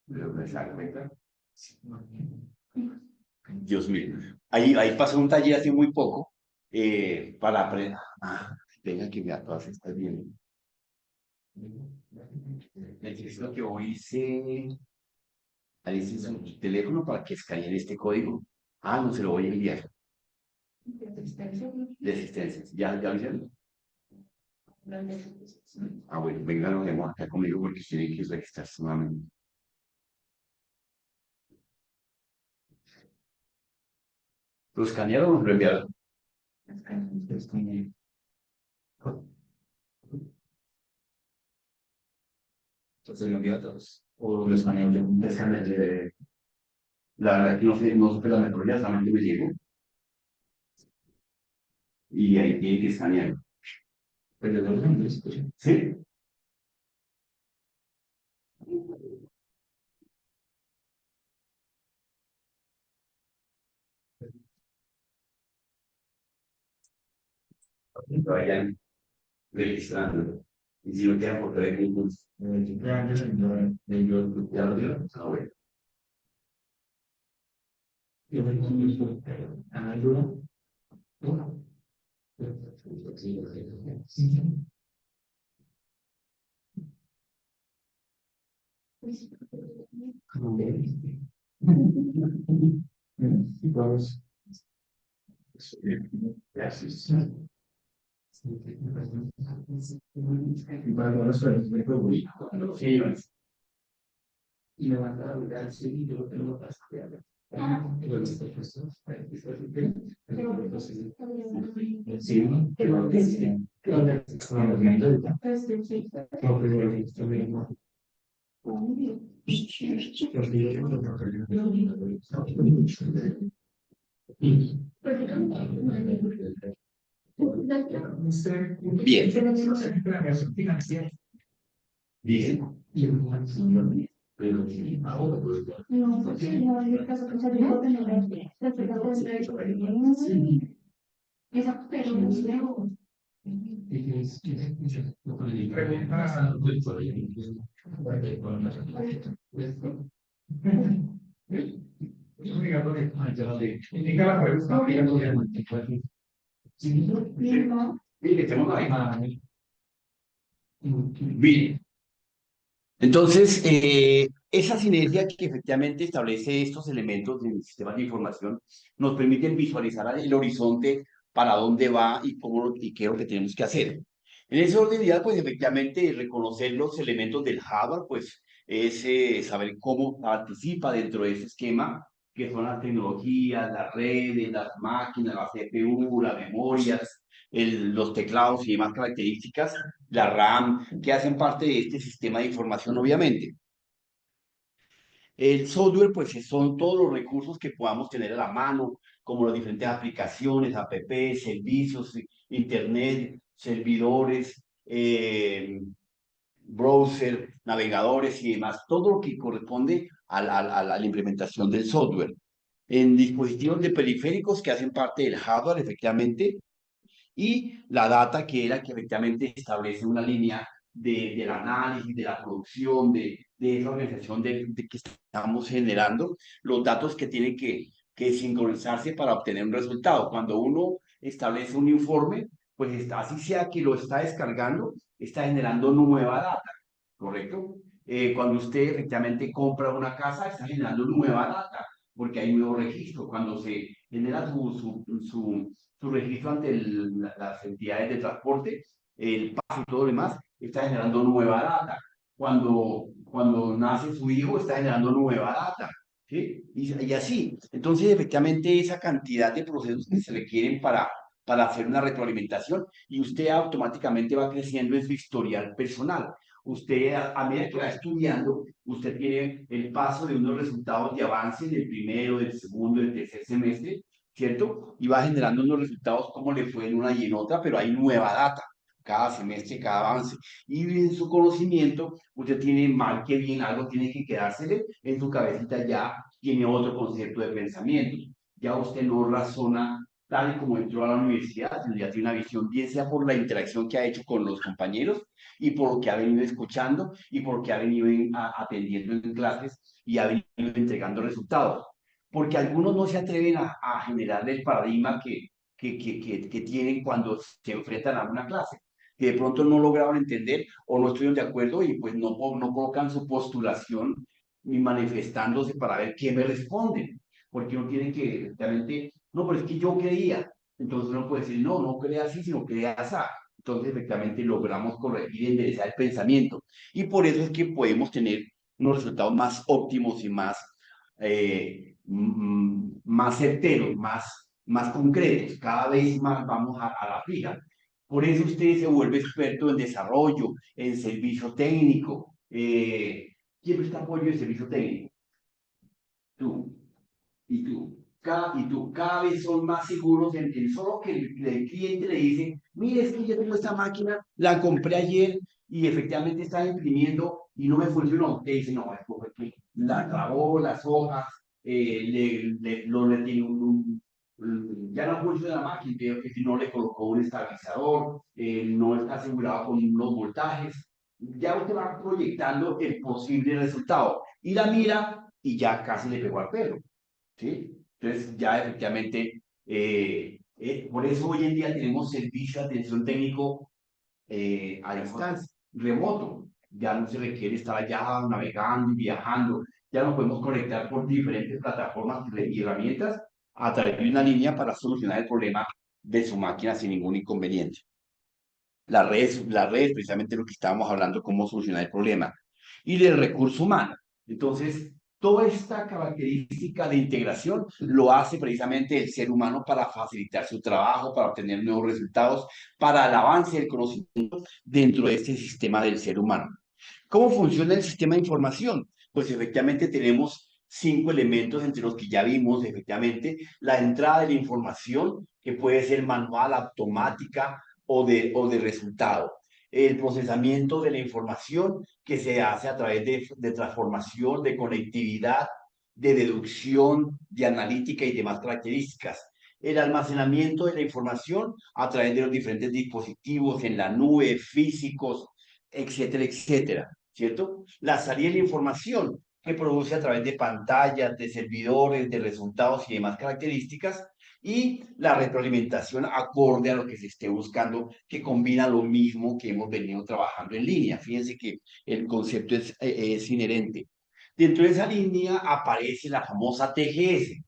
Pero no se dan cuenta. Dios mío. Ahí pasó un taller hace muy poco para aprender. Venga que vea todas estas bien. Necesito que hoy hice. Ahí es su teléfono para que escaneen este código. No se lo voy a enviar. De asistencia. ¿Ya lo hicieron? Bueno, vengan los demás acá conmigo porque tienen que registrarse nuevamente. ¿Lo escanearon o lo enviaron? Entonces lo envío a todos. O los escaneo yo. La verdad es que no supe la metodología, solamente me llegó. Y ahí tiene que escanear. Pero yo lo envío. ¿Sí? Vayan registrando. Y si no quedan por 3 minutos. ¿Ya lo dieron? Bueno. Gracias. Y me van a dar y yo tengo Bien. Bien. Bien. Entonces, esa sinergia que efectivamente establece estos elementos del sistema de información nos permiten visualizar el horizonte para dónde va y y qué es lo que tenemos que hacer. En ese orden de ideas, pues efectivamente reconocer los elementos del hardware, pues es saber cómo participa dentro de ese esquema, que son las tecnologías, las redes, las máquinas, la CPU, las memorias, los teclados y demás características, la RAM, que hacen parte de este sistema de información, obviamente. El software, pues son todos los recursos que podamos tener a la mano, como las diferentes aplicaciones, app, servicios, internet, servidores, browser, navegadores y demás, todo lo que corresponde a la implementación del software. En dispositivos de periféricos que hacen parte del hardware, efectivamente, y la data que era que efectivamente establece una línea del análisis, de la producción, de esa organización de que estamos generando, los datos que tienen que sincronizarse para obtener un resultado. Cuando uno establece un informe, pues así sea que lo está descargando, está generando nueva data. ¿correcto? Cuando usted efectivamente compra una casa, está generando nueva data, porque hay nuevo registro. Cuando se genera su registro ante las entidades de transporte, el paso y todo lo demás, está generando nueva data. Cuando nace su hijo, está generando nueva data. ¿Sí? Y así. Entonces, efectivamente, esa cantidad de procesos que se requieren para hacer una retroalimentación y usted automáticamente va creciendo en su historial personal. Usted, a medida que va estudiando, usted tiene el paso de unos resultados de avance del primero, del segundo, del tercer semestre, ¿cierto? Y va generando unos resultados como le fue en una y en otra, pero hay nueva data cada semestre, cada avance. Y en su conocimiento, usted tiene mal que bien, algo tiene que quedársele en su cabecita, ya tiene otro concepto de pensamiento. Ya usted no razona tal y como entró a la universidad, sino ya tiene una visión, bien sea por la interacción que ha hecho con los compañeros y por lo que ha venido escuchando y por lo que ha venido atendiendo en clases y ha venido entregando resultados. Porque algunos no se atreven a generar el paradigma que tienen cuando se enfrentan a una clase, que de pronto no lograron entender o no estuvieron de acuerdo y pues no colocan su postulación ni manifestándose para ver qué me responden, porque uno tiene que realmente, no, pero es que yo creía, entonces uno puede decir, no, no crea así, sino crea así. Entonces, efectivamente, logramos corregir y enderezar el pensamiento. Y por eso es que podemos tener unos resultados más óptimos y más certeros, más concretos. Cada vez más vamos a la fija. Por eso usted se vuelve experto en desarrollo, en servicio técnico. ¿Quién presta apoyo de servicio técnico? Tú y tú cada vez son más seguros en solo que el cliente le dice, mire, es que yo tengo esta máquina, la compré ayer y efectivamente está imprimiendo y no me funcionó. Te dice, no, es porque la clavó, las hojas, le tiene ya no funciona la máquina, pero que si no le colocó un estabilizador, no está asegurado con unos voltajes. Ya usted va proyectando el posible resultado y la mira y ya casi le pegó al pelo. ¿Sí? Entonces, ya efectivamente, por eso hoy en día tenemos servicio de atención técnico a distancia, remoto. Ya no se requiere estar allá navegando y viajando. Ya nos podemos conectar por diferentes plataformas y herramientas a través de una línea para solucionar el problema de su máquina sin ningún inconveniente. La red es precisamente lo que estábamos hablando, cómo solucionar el problema. Y del recurso humano. Entonces, toda esta característica de integración lo hace precisamente el ser humano para facilitar su trabajo, para obtener nuevos resultados, para el avance del conocimiento dentro de este sistema del ser humano. ¿Cómo funciona el sistema de información? Pues efectivamente tenemos 5 elementos entre los que ya vimos, efectivamente, la entrada de la información, que puede ser manual, automática o de resultado. El procesamiento de la información, que se hace a través de transformación, de conectividad, de deducción, de analítica y demás características. El almacenamiento de la información a través de los diferentes dispositivos en la nube, físicos, etcétera, etcétera. ¿Cierto? La salida de la información que produce a través de pantallas, de servidores, de resultados y demás características, y la retroalimentación acorde a lo que se esté buscando, que combina lo mismo que hemos venido trabajando en línea. Fíjense que el concepto es inherente. Dentro de esa línea aparece la famosa TGS.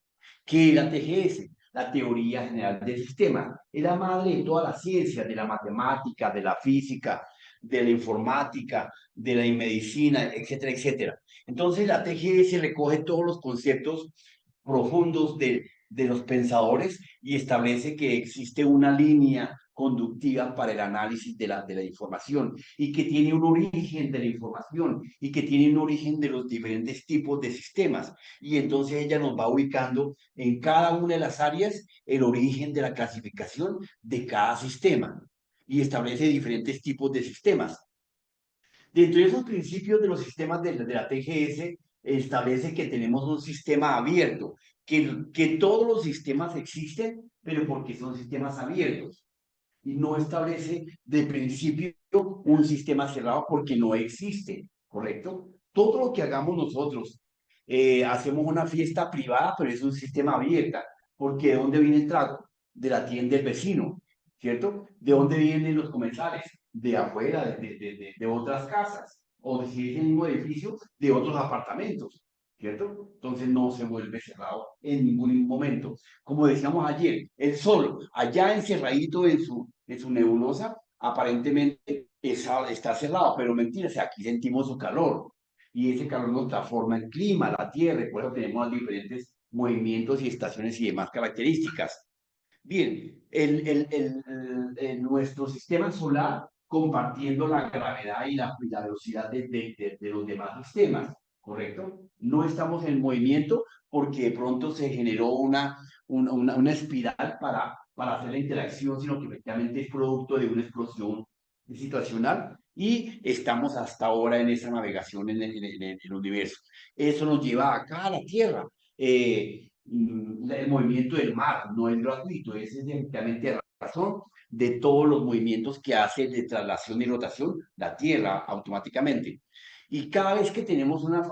¿Qué es la TGS? La teoría general del sistema. Es la madre de todas las ciencias, de la matemática, de la física, de la informática, de la medicina, etcétera, etcétera. Entonces la TGS recoge todos los conceptos profundos de los pensadores y establece que existe una línea conductiva para el análisis de la información y que tiene un origen de la información y que tiene un origen de los diferentes tipos de sistemas. Y entonces ella nos va ubicando en cada una de las áreas el origen de la clasificación de cada sistema y establece diferentes tipos de sistemas. Dentro de esos principios de los sistemas de la TGS, establece que tenemos un sistema abierto, que todos los sistemas existen, pero porque son sistemas abiertos. Y no establece de principio un sistema cerrado porque no existe, ¿correcto? Todo lo que hagamos nosotros, hacemos una fiesta privada, pero es un sistema abierto, porque ¿de dónde viene el trago? De la tienda del vecino, ¿cierto? ¿De dónde vienen los comensales? De afuera, de otras casas. o si es el mismo edificio de otros apartamentos, ¿cierto? Entonces no se vuelve cerrado en ningún momento. Como decíamos ayer, el sol, allá encerradito en su nebulosa, aparentemente está cerrado, pero mentira, o sea, aquí sentimos su calor y ese calor nos transforma el clima, la tierra, y por eso tenemos diferentes movimientos y estaciones y demás características. Bien, nuestro sistema solar compartiendo la gravedad y la velocidad de los demás sistemas, ¿correcto? No estamos en movimiento porque de pronto se generó una espiral para hacer la interacción, sino que efectivamente es producto de una explosión situacional y estamos hasta ahora en esa navegación en el universo. Eso nos lleva acá a la Tierra. El movimiento del mar no es gratuito, es efectivamente la razón de todos los movimientos que hace de traslación y rotación la Tierra automáticamente. Y cada vez que tenemos una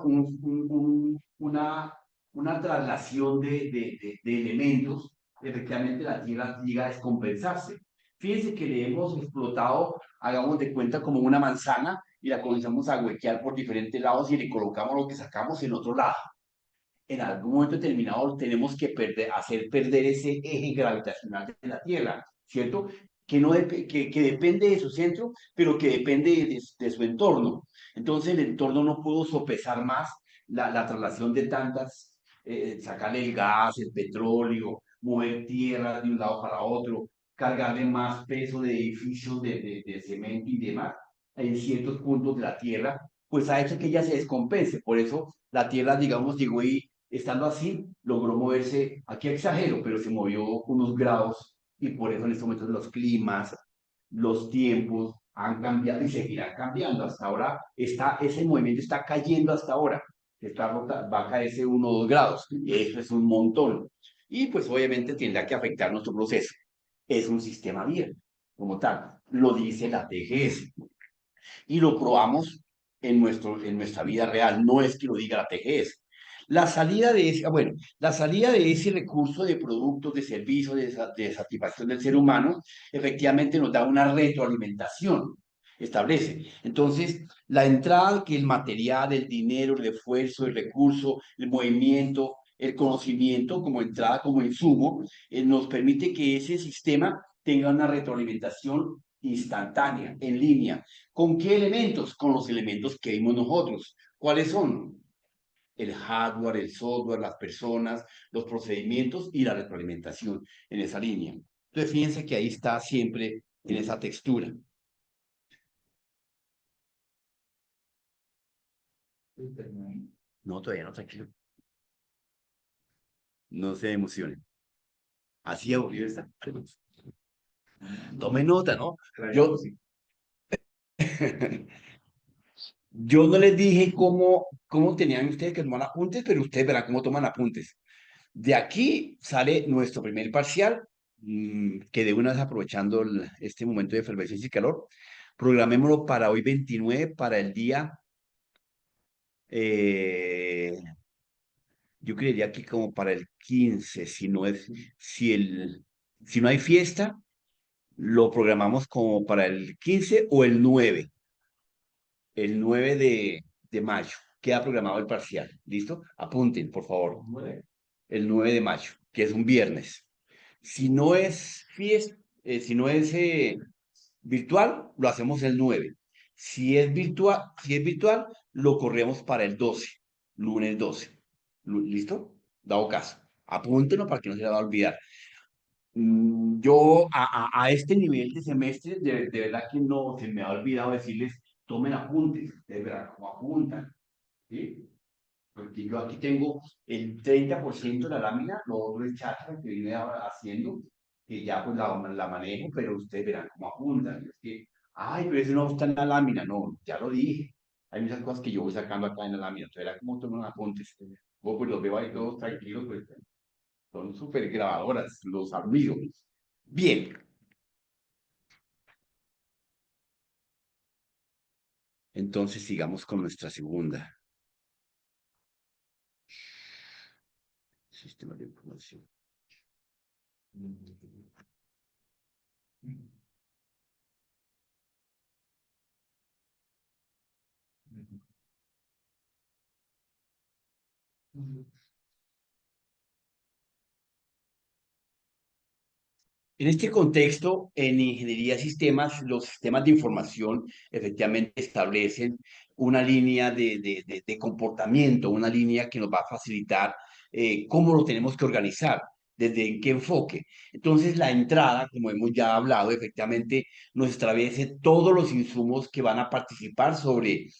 traslación de elementos, efectivamente la Tierra llega a descompensarse. Fíjense que le hemos explotado, hagamos de cuenta, como una manzana y la comenzamos a huequear por diferentes lados y le colocamos lo que sacamos en otro lado. En algún momento determinado tenemos que hacer perder ese eje gravitacional de la Tierra, ¿cierto? Que, no que depende de su centro, pero que depende de su entorno. Entonces el entorno no pudo sopesar más la traslación de tantas, sacarle el gas, el petróleo, mover tierra de un lado para otro, cargarle más peso de edificios de cemento y demás en ciertos puntos de la Tierra, pues ha hecho que ella se descompense. Por eso la Tierra, digamos, llegó y estando así, logró moverse, aquí exagero, pero se movió unos grados y por eso en estos momentos los climas, los tiempos han cambiado y seguirán cambiando. Hasta ahora ese movimiento está cayendo hasta ahora. Va a caerse 1 o 2 grados. Y eso es un montón. Y pues obviamente tendrá que afectar nuestro proceso. Es un sistema abierto, como tal. Lo dice la TGS. Y lo probamos en nuestra vida real. No es que lo diga la TGS. La salida de ese recurso de productos, de servicios, de satisfacción del ser humano, efectivamente nos da una retroalimentación, establece. Entonces, la entrada, que el material, el dinero, el esfuerzo, el recurso, el movimiento, el conocimiento como entrada, como insumo, nos permite que ese sistema tenga una retroalimentación instantánea, en línea. ¿Con qué elementos? Con los elementos que vimos nosotros. ¿Cuáles son? El hardware, el software, las personas, los procedimientos y la retroalimentación en esa línea. Entonces, fíjense que ahí está siempre en esa textura. No, todavía no, tranquilo. No se emocionen. Así aburrido está. Tome nota, ¿no? Yo, yo no les dije cómo tenían ustedes que tomar apuntes, pero ustedes verán cómo toman apuntes. De aquí sale nuestro primer parcial, que de una vez aprovechando este momento de efervescencia y calor, programémoslo para hoy 29, para el día, eh, yo creería que como para el 15, si no hay fiesta, lo programamos como para el 15 o el 9 de mayo. Queda programado el parcial, ¿listo? Apunten, por favor. El 9 de mayo, que es un viernes. Si no es fiesta, si no es virtual, lo hacemos el 9. Si es virtual, lo corremos para el 12, lunes 12. ¿Listo? Dado caso. Apúntenlo para que no se les va a olvidar. Yo a este nivel de semestre, de verdad que no se me ha olvidado decirles, tomen apuntes, de verdad, como apuntan, ¿sí? Porque yo aquí tengo el 30% de la lámina, lo otro es chakra que vine haciendo, que ya pues la manejo, pero ustedes verán cómo apuntan. Es que, ay, pero eso no está en la lámina. No, ya lo dije. Hay muchas cosas que yo voy sacando acá en la lámina. Entonces, verán cómo toman apuntes. Vos pues los veo ahí todos tranquilos, pues son súper grabadoras, los admiro. Bien, entonces sigamos con nuestra segunda. Sistema de información. En este contexto, en ingeniería de sistemas, los sistemas de información efectivamente establecen una línea de comportamiento, una línea que nos va a facilitar cómo lo tenemos que organizar, desde en qué enfoque. Entonces, la entrada, como hemos ya hablado, efectivamente nos establece todos los insumos que van a participar sobre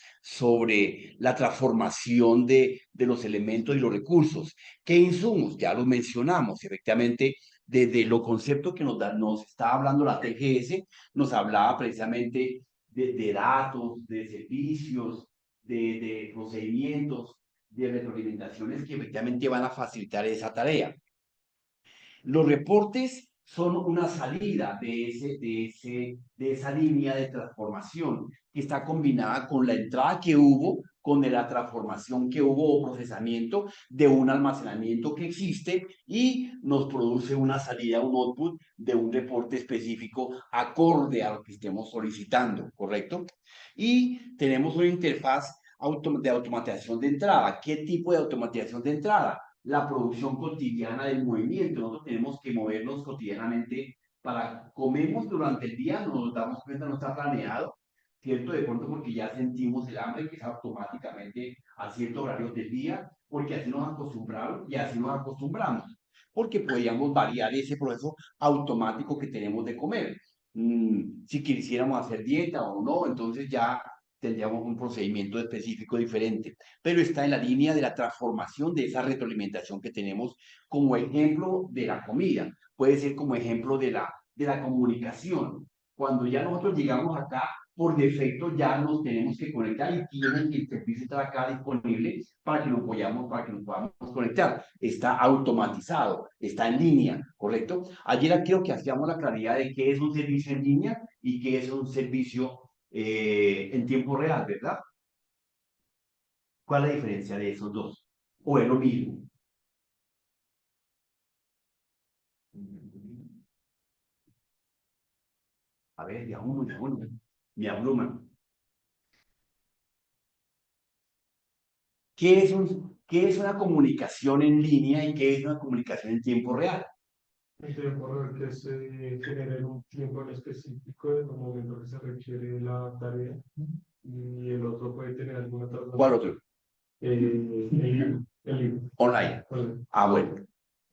la transformación de los elementos y los recursos. ¿Qué insumos? Ya los mencionamos, efectivamente desde los conceptos que nos está hablando la TGS, nos hablaba precisamente de datos, de servicios, de procedimientos, de retroalimentaciones que efectivamente van a facilitar esa tarea. Los reportes son una salida de esa línea de transformación que está combinada con la entrada que hubo, con la transformación que hubo o procesamiento de un almacenamiento que existe y nos produce una salida, un output de un reporte específico acorde a lo que estemos solicitando, ¿correcto? Y tenemos una interfaz de automatización de entrada. ¿Qué tipo de automatización de entrada? La producción cotidiana del movimiento. Nosotros tenemos que movernos cotidianamente comemos durante el día, nos damos cuenta, no está planeado, ¿cierto? De pronto porque ya sentimos el hambre, que es automáticamente a ciertos horarios del día, porque así nos acostumbramos y así nos acostumbramos, porque podríamos variar ese proceso automático que tenemos de comer. Si quisiéramos hacer dieta o no, entonces ya tendríamos un procedimiento específico diferente, pero está en la línea de la transformación de esa retroalimentación que tenemos como ejemplo de la comida, puede ser como ejemplo de la comunicación. Cuando ya nosotros llegamos acá, por defecto ya nos tenemos que conectar y tienen que el servicio estar acá disponible para que nos podamos conectar. Está automatizado, está en línea, ¿correcto? Ayer creo que hacíamos la claridad de qué es un servicio en línea y qué es un servicio en tiempo real, ¿verdad? ¿Cuál es la diferencia de esos dos? ¿O es lo mismo? A ver, ya uno, me abruma. ¿Qué es una comunicación en línea y qué es una comunicación en tiempo real? El tiempo real que se genera en un tiempo en específico, en un momento que se requiere la tarea, y el otro puede tener alguna otra ¿Cuál razón. otro? El libro. Online. Vale. Ah, bueno.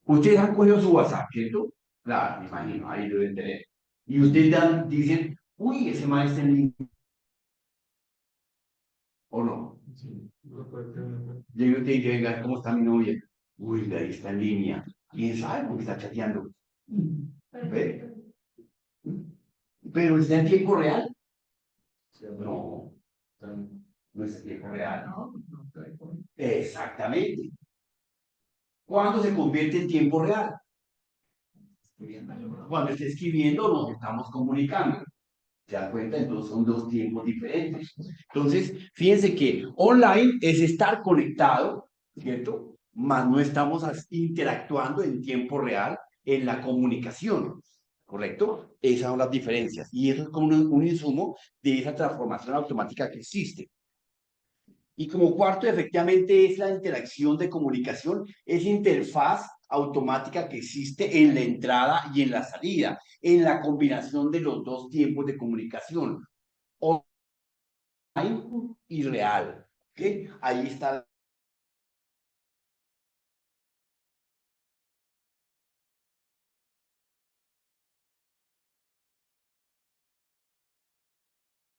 Ustedes han cogido su WhatsApp, ¿cierto? Claro, me imagino, ahí lo deben tener. Y ustedes dicen, uy, ese maestro en línea, ¿o no? Sí, lo puede tener. Llega usted y dice, venga, ¿cómo está mi novia? Uy, ahí está en línea. ¿Quién sabe por qué está chateando? ¿Ve? Pero está en tiempo real. No, no es en tiempo real. Exactamente. ¿Cuándo se convierte en tiempo real? Cuando esté escribiendo nos estamos comunicando. ¿Se dan cuenta? Entonces son dos tiempos diferentes. Entonces, fíjense que online es estar conectado, ¿cierto? Más no estamos interactuando en tiempo real en la comunicación, ¿correcto? Esas son las diferencias. Y eso es como un insumo de esa transformación automática que existe. Y como cuarto, efectivamente, es la interacción de comunicación, esa interfaz automática que existe en la entrada y en la salida, en la combinación de los dos tiempos de comunicación, online y real. ¿Okay? Ahí está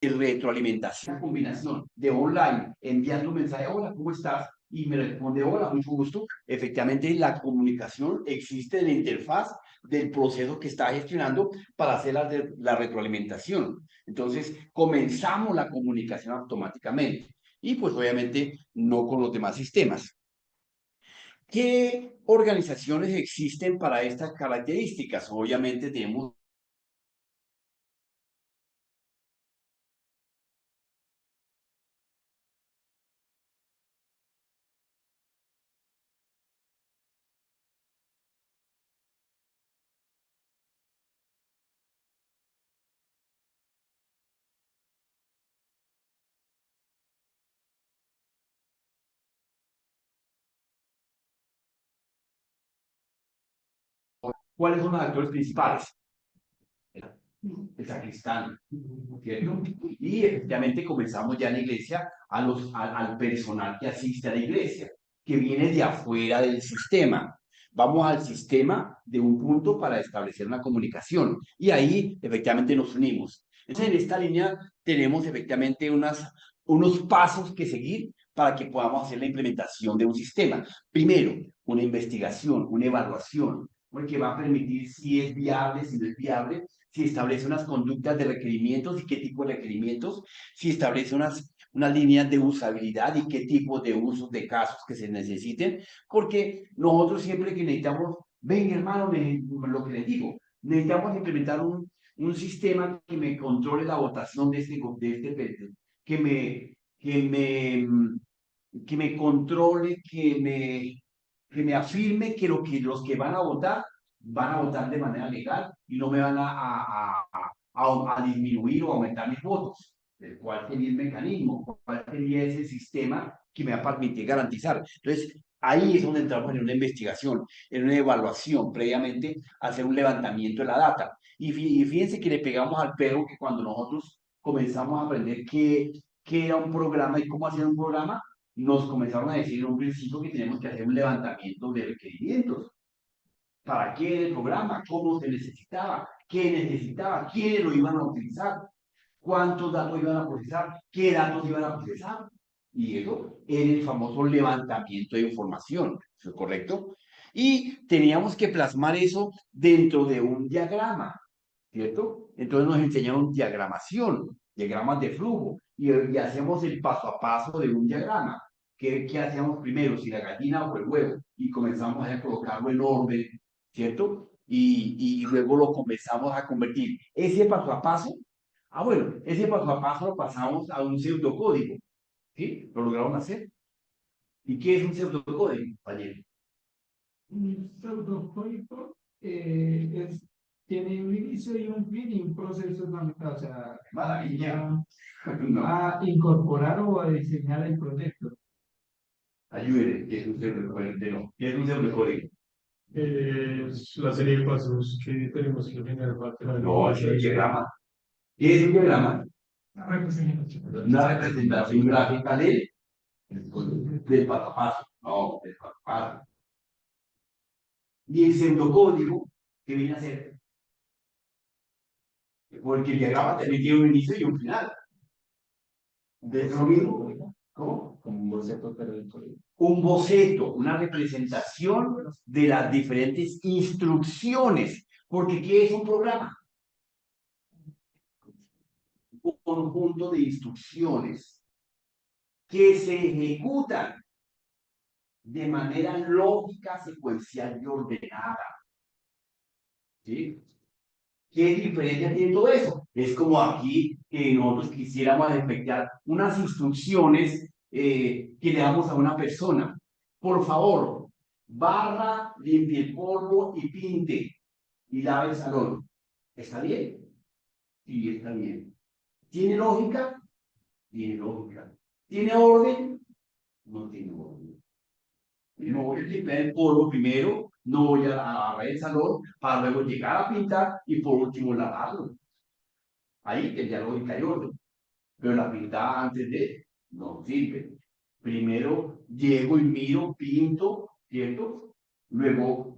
retroalimentación, combinación de online, enviando un mensaje, hola, ¿cómo estás? Y me responde, hola, mucho gusto. Efectivamente, la comunicación existe en la interfaz del proceso que está gestionando para hacer la retroalimentación. Entonces, comenzamos la comunicación automáticamente y pues obviamente no con los demás sistemas. ¿Qué organizaciones existen para estas características? Obviamente tenemos ¿Cuáles son los actores principales? El sacristán, ¿cierto? Y efectivamente comenzamos ya en la iglesia al personal que asiste a la iglesia, que viene de afuera del sistema. Vamos al sistema de un punto para establecer una comunicación y ahí efectivamente nos unimos. Entonces en esta línea tenemos efectivamente unos pasos que seguir para que podamos hacer la implementación de un sistema. Primero, una investigación, una evaluación, porque va a permitir si es viable, si no es viable, si establece unas conductas de requerimientos y qué tipo de requerimientos, si establece unas líneas de usabilidad y qué tipo de usos de casos que se necesiten, porque nosotros siempre que necesitamos, venga hermano, lo que les digo, necesitamos implementar un sistema que me controle la votación de este que me, que me, que me controle, que me afirme que los que van a votar de manera legal y no me van a disminuir o aumentar mis votos. ¿Cuál sería el mecanismo? ¿Cuál sería ese sistema que me va a permitir garantizar? Entonces, ahí es donde entramos en una investigación, en una evaluación, previamente hacer un levantamiento de la data. Y fíjense que le pegamos al perro que cuando nosotros comenzamos a aprender qué era un programa y cómo hacer un programa, nos comenzaron a decir en un principio que teníamos que hacer un levantamiento de requerimientos. ¿Para qué el programa? ¿Cómo se necesitaba? ¿Qué necesitaba? ¿Quiénes lo iban a utilizar? ¿Cuántos datos iban a procesar? ¿Qué datos iban a procesar? Y eso era el famoso levantamiento de información, ¿es correcto? Y teníamos que plasmar eso dentro de un diagrama, ¿cierto? Entonces nos enseñaron diagramación, diagramas de flujo, y hacemos el paso a paso de un diagrama. ¿Qué hacíamos primero? Si la gallina o el huevo, y comenzamos a colocarlo en orden, ¿cierto? Y luego lo comenzamos a convertir. Ese paso a paso, bueno, ese paso a paso lo pasamos a un pseudocódigo, ¿sí? Lo lograron hacer. ¿Y qué es un pseudocódigo, compañero? Un pseudocódigo tiene un inicio y un fin y un proceso o sea, Maravilla. No. a incorporar o a diseñar el proyecto. Ayúdenme, ¿qué es un pseudocódigo? No. ¿Qué es un pseudocódigo? Es la serie de pasos que tenemos que generar para que la No, es el diagrama. ¿Qué es un diagrama? Una representación gráfica del paso a paso. No, del paso a paso. Y el pseudocódigo, ¿qué viene a ser? Porque el diagrama también tiene un inicio y un final. ¿De lo mismo? ¿Cómo? Como un boceto, pero del código. Un boceto, una representación de las diferentes instrucciones. Porque ¿qué es un programa? Un conjunto de instrucciones que se ejecutan de manera lógica, secuencial y ordenada. ¿Sí? ¿Qué diferencia tiene todo eso? Es como aquí que nosotros quisiéramos efectuar unas instrucciones que le damos a una persona. Por favor, barra, limpie el polvo y pinte y lave el salón. ¿Está bien? Sí, está bien. ¿Tiene lógica? Tiene lógica. ¿Tiene orden? No tiene orden. No voy a limpiar el polvo primero, no voy a lavar el salón para luego llegar a pintar y por último lavarlo. Ahí tendría lógica y orden. Pero la pintada antes de no sirve. Primero llego y miro, pinto, ¿cierto? Luego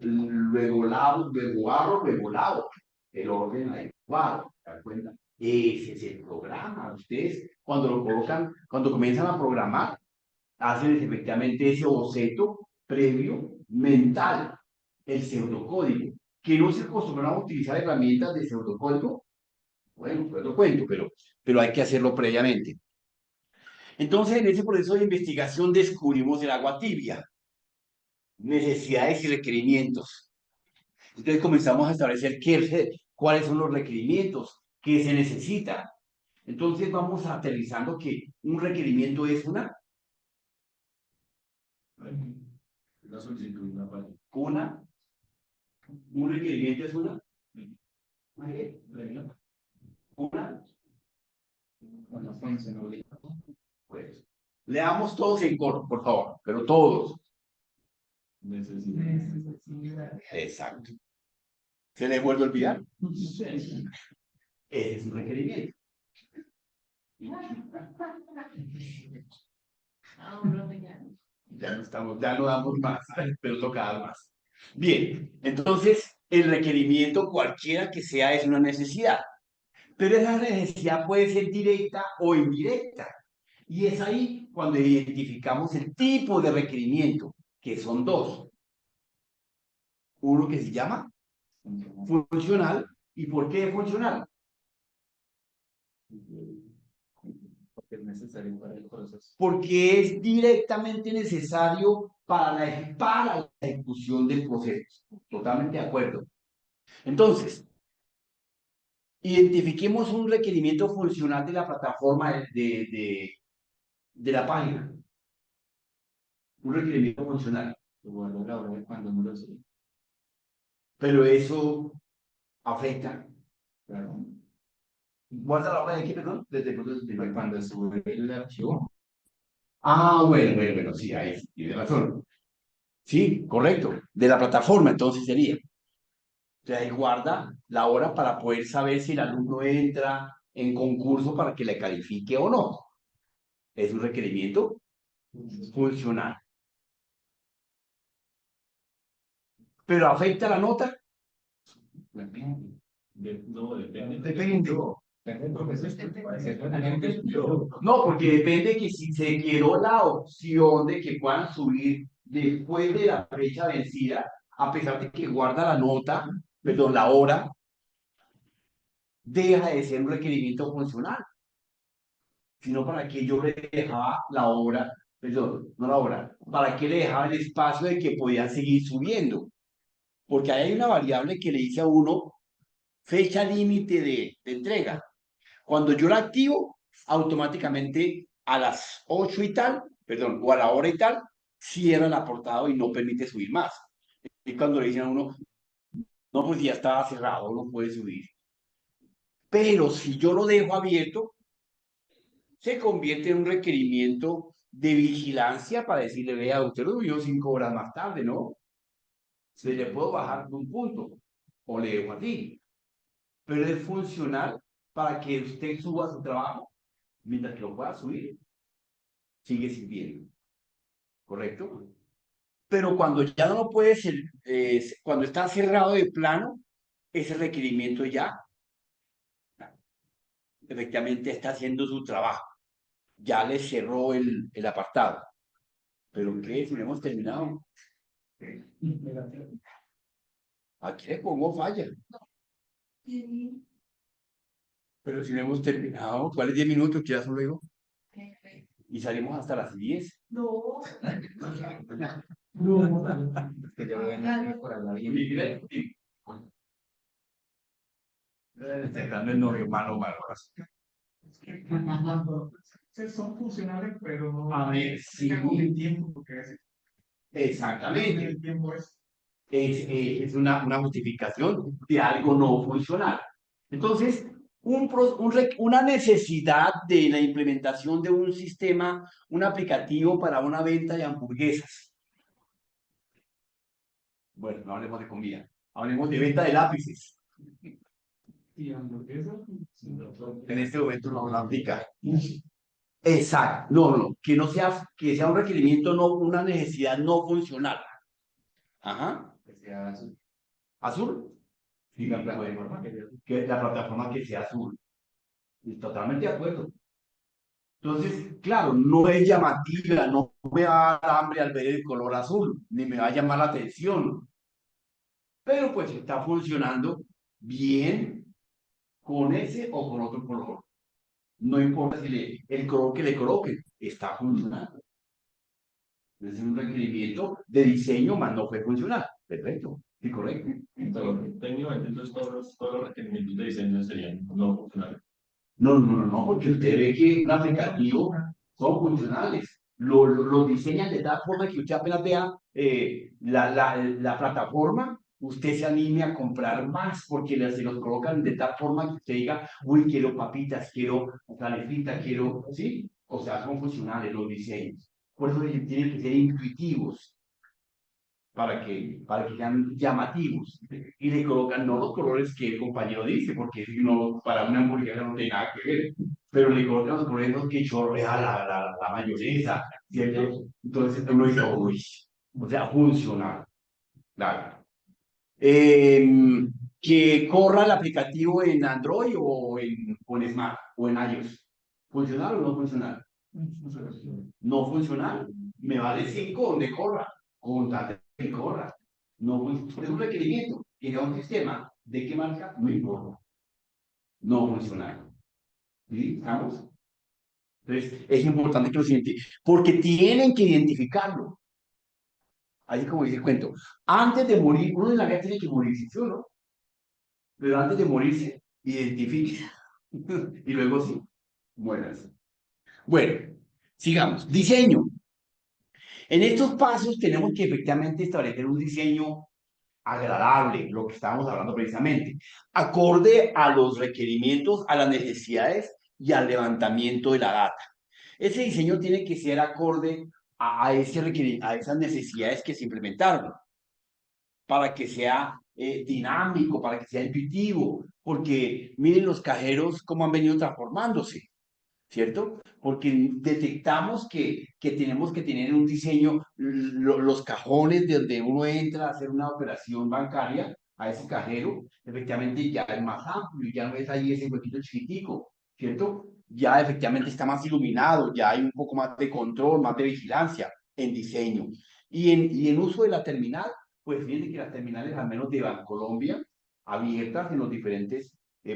lavo, luego barro, luego lavo. El orden adecuado, ¿te das cuenta? Ese es el programa. Ustedes, cuando lo colocan, cuando comienzan a programar, hacen efectivamente ese boceto previo mental, el pseudocódigo. Que no se acostumbraron a utilizar herramientas de pseudocódigo, bueno, pues lo cuento, pero hay que hacerlo previamente. Entonces, en ese proceso de investigación descubrimos el agua tibia, necesidades y requerimientos. Entonces comenzamos a establecer cuáles son los requerimientos que se necesitan. Entonces vamos aterrizando que un requerimiento es una solicitud, un requerimiento es una función obligada. pues leamos todos en coro, por favor, pero todos. Necesidad. Exacto. ¿Se le vuelve a olvidar? Ese es un requerimiento. Ya no damos más, pero toca dar más. Bien, entonces el requerimiento, cualquiera que sea, es una necesidad. Pero esa necesidad puede ser directa o indirecta. Y es ahí cuando identificamos el tipo de requerimiento, que son dos. Uno que se llama funcional. ¿Y por qué funcional? Porque es necesario para el proceso. Porque es directamente necesario para la ejecución del proceso. Totalmente de acuerdo. Entonces, identifiquemos un requerimiento funcional de la plataforma de la página. Un requerimiento funcional. Igual a la hora de cuando uno lo sube. Pero eso afecta. Claro. ¿Guarda la hora de qué, perdón? Pero cuando sube el archivo, Ah, bueno, sí, ahí tiene razón. Sí, correcto. De la plataforma, entonces sería. O sea, ahí guarda la hora para poder saber si el alumno entra en concurso para que le califique o no. Es un requerimiento funcional. Pero afecta la nota. depende. No, depende. Depende. Depende del profesor. Depende. No, porque depende que si se quedó la opción de que puedan subir después de la fecha vencida, a pesar de que guarda la nota, perdón, la hora, deja de ser un requerimiento funcional, sino para que yo le dejaba la hora, perdón, no la hora, para que le dejaba el espacio de que podían seguir subiendo, porque ahí hay una variable que le dice a uno fecha límite de entrega. Cuando yo la activo, automáticamente a las 8 y tal, perdón, o a la hora y tal, cierra el apartado y no permite subir más. Y cuando le dicen a uno, no, pues ya estaba cerrado, no puede subir. Pero si yo lo dejo abierto, se convierte en un requerimiento de vigilancia para decirle, vea, usted lo subió 5 horas más tarde, ¿no? Se le puedo bajar de un punto o le dejo así. Pero es funcional para que usted suba su trabajo mientras que lo pueda subir. Sigue sirviendo, ¿correcto? Pero cuando ya no lo puede ser, cuando está cerrado de plano, ese requerimiento ya efectivamente está haciendo su trabajo. Ya le cerró el apartado. ¿Pero qué? Si no hemos terminado. Aquí le pongo falla. Pero si no hemos terminado, ¿cuáles 10 minutos? Que ya son luego. Y salimos hasta las 10. No. Que yo voy a mejorar la vida. Dando el novio malo. Son funcionales, pero no. A ver, sí. El tiempo, porque Exactamente. el tiempo Es una justificación de algo no funcional. Entonces, una necesidad de la implementación de un sistema, un aplicativo para una venta de hamburguesas. Bueno, no hablemos de comida, hablemos de venta de lápices. y hamburguesas. En este momento no lo aplica. Exacto, no, que sea un requerimiento, no, una necesidad no funcional. Ajá. Que sea azul. ¿Azul? Sí, la plataforma que sea azul. Y totalmente de acuerdo. Entonces, claro, no es llamativa, no me va a dar hambre al ver el color azul, ni me va a llamar la atención. Pero pues está funcionando bien con ese o con otro color. No importa si el color que le coloquen, está funcionando. Es un requerimiento de diseño, más no fue funcional. Perfecto, sí, correcto. Técnicamente, entonces todos los requerimientos de diseño serían no funcionales. No, porque usted ve que un aplicativo son funcionales. Lo diseñan de tal forma que usted apenas vea la plataforma, usted se anime a comprar más, porque se los colocan de tal forma que usted diga, uy, quiero papitas, quiero calefita, quiero, ¿sí? O sea, son funcionales los diseños. Por eso tienen que ser intuitivos. para que sean llamativos. Y le colocan no los colores que el compañero dice, porque si no, para una hamburguesa no tiene nada que ver, pero le colocan los colores que chorrea la mayonesa, ¿cierto? Entonces uno dice, uy, o sea, funcional, claro. Que corra el aplicativo en Android o en Smart o en iOS. ¿Funcional o no funcional? No funcional. Me vale 5 donde corra. Con tal de que corra. No es un requerimiento. Llega un sistema. ¿De qué marca? No importa. No funcional. ¿Sí? ¿Estamos? Entonces, es importante que lo identifiquen. Porque tienen que identificarlo. Así como dice el cuento. Antes de morir, uno de la vida tiene que morir, ¿sí o no? Pero antes de morirse, identifique. Y luego sí, mueras. Bueno, sigamos. Diseño. En estos pasos tenemos que efectivamente establecer un diseño agradable, lo que estábamos hablando precisamente, acorde a los requerimientos, a las necesidades y al levantamiento de la data. Ese diseño tiene que ser acorde a esas necesidades que se implementaron, para que sea dinámico, para que sea intuitivo, porque miren los cajeros cómo han venido transformándose, ¿cierto? Porque detectamos que tenemos que tener un diseño, los cajones de donde uno entra a hacer una operación bancaria, a ese cajero, efectivamente ya es más amplio, ya no es ahí ese huequito chiquitico, ¿cierto? Ya efectivamente está más iluminado, ya hay un poco más de control, más de vigilancia en diseño. Y en uso de la terminal, pues fíjense que las terminales, al menos de Bancolombia, abiertas en los diferentes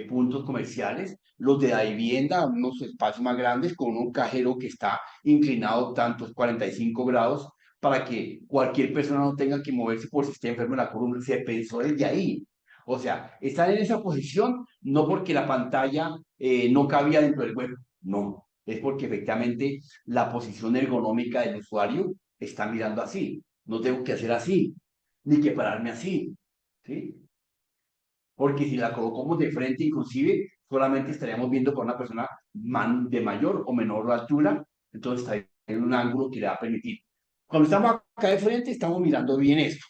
puntos comerciales, los de la vivienda, unos espacios más grandes con un cajero que está inclinado tantos 45 grados para que cualquier persona no tenga que moverse por si está enfermo de la columna. Se pensó desde ahí. O sea, estar en esa posición no porque la pantalla no cabía dentro del web, no, es porque efectivamente la posición ergonómica del usuario está mirando así. No tengo que hacer así, ni que pararme así, ¿sí? Porque si la colocamos de frente, inclusive, solamente estaríamos viendo con una persona de mayor o menor altura, entonces está en un ángulo que le va a permitir. Cuando estamos acá de frente, estamos mirando bien esto,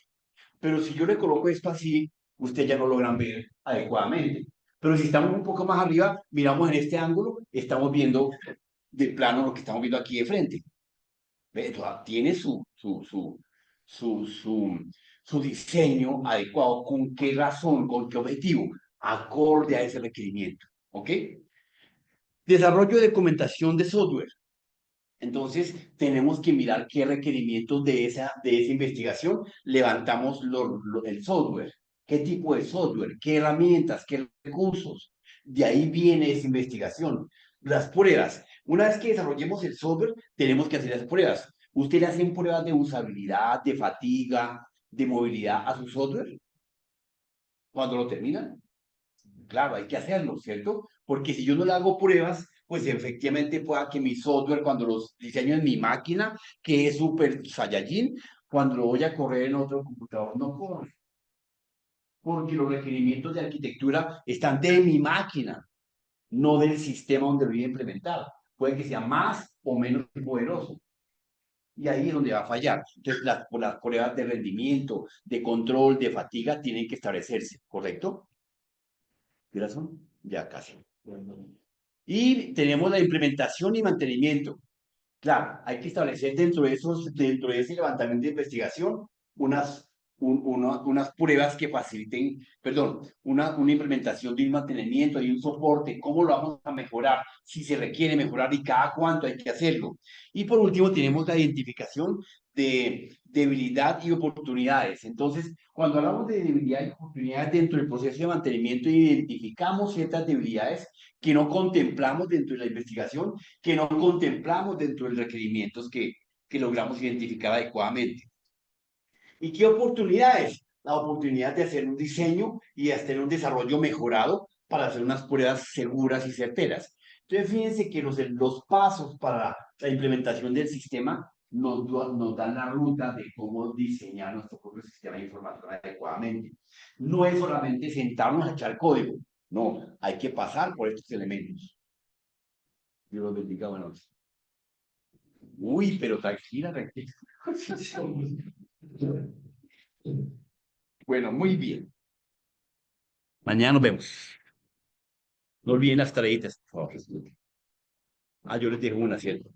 pero si yo le coloco esto así, ustedes ya no logran ver adecuadamente. Pero si estamos un poco más arriba, miramos en este ángulo, estamos viendo de plano lo que estamos viendo aquí de frente. Tiene su, su diseño adecuado. ¿Con qué razón? ¿Con qué objetivo? Acorde a ese requerimiento. ¿Ok? Desarrollo de documentación de software. Entonces, tenemos que mirar qué requerimientos de esa investigación levantamos el software. ¿Qué tipo de software? ¿Qué herramientas? ¿Qué recursos? De ahí viene esa investigación. Las pruebas. Una vez que desarrollemos el software, tenemos que hacer las pruebas. ¿Usted le hacen pruebas de usabilidad, de fatiga, de movilidad a su software cuando lo terminan? Claro, hay que hacerlo, ¿cierto? Porque si yo no le hago pruebas, pues efectivamente pueda que mi software, cuando los diseño en mi máquina, que es súper Saiyajin, cuando lo voy a correr en otro computador, no corre. Porque los requerimientos de arquitectura están de mi máquina, no del sistema donde lo voy a implementar. Puede que sea más o menos poderoso. Y ahí es donde va a fallar. Entonces, las pruebas de rendimiento, de control, de fatiga, tienen que establecerse, ¿correcto? ¿Qué horas son? Ya casi. Y tenemos la implementación y mantenimiento. Claro, hay que establecer dentro de ese levantamiento de investigación unas, unas pruebas que faciliten, perdón, una implementación de un mantenimiento y un soporte, cómo lo vamos a mejorar, si se requiere mejorar y cada cuánto hay que hacerlo. Y por último, tenemos la identificación de debilidad y oportunidades. Entonces, cuando hablamos de debilidad y oportunidades dentro del proceso de mantenimiento, identificamos ciertas debilidades que no contemplamos dentro de la investigación, que no contemplamos dentro de los requerimientos que logramos identificar adecuadamente. ¿Y qué oportunidades? La oportunidad de hacer un diseño y de hacer un desarrollo mejorado para hacer unas pruebas seguras y certeras. Entonces, fíjense que los pasos para la implementación del sistema nos dan la ruta de cómo diseñar nuestro propio sistema de información adecuadamente. No es solamente sentarnos a echar código, no, hay que pasar por estos elementos. Dios los bendiga, buenas noches. Uy, pero tranquila, tranquila. Bueno, muy bien. Mañana nos vemos. No olviden las tareitas, por favor. Ah, yo les dejo una, ¿cierto?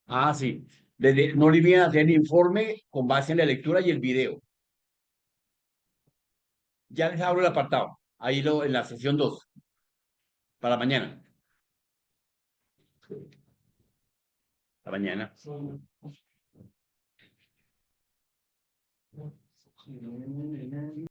Ah, sí. No olviden hacer el informe con base en la lectura y el video. Ya les abro el apartado. Ahí en la sesión 2 para mañana. Para mañana.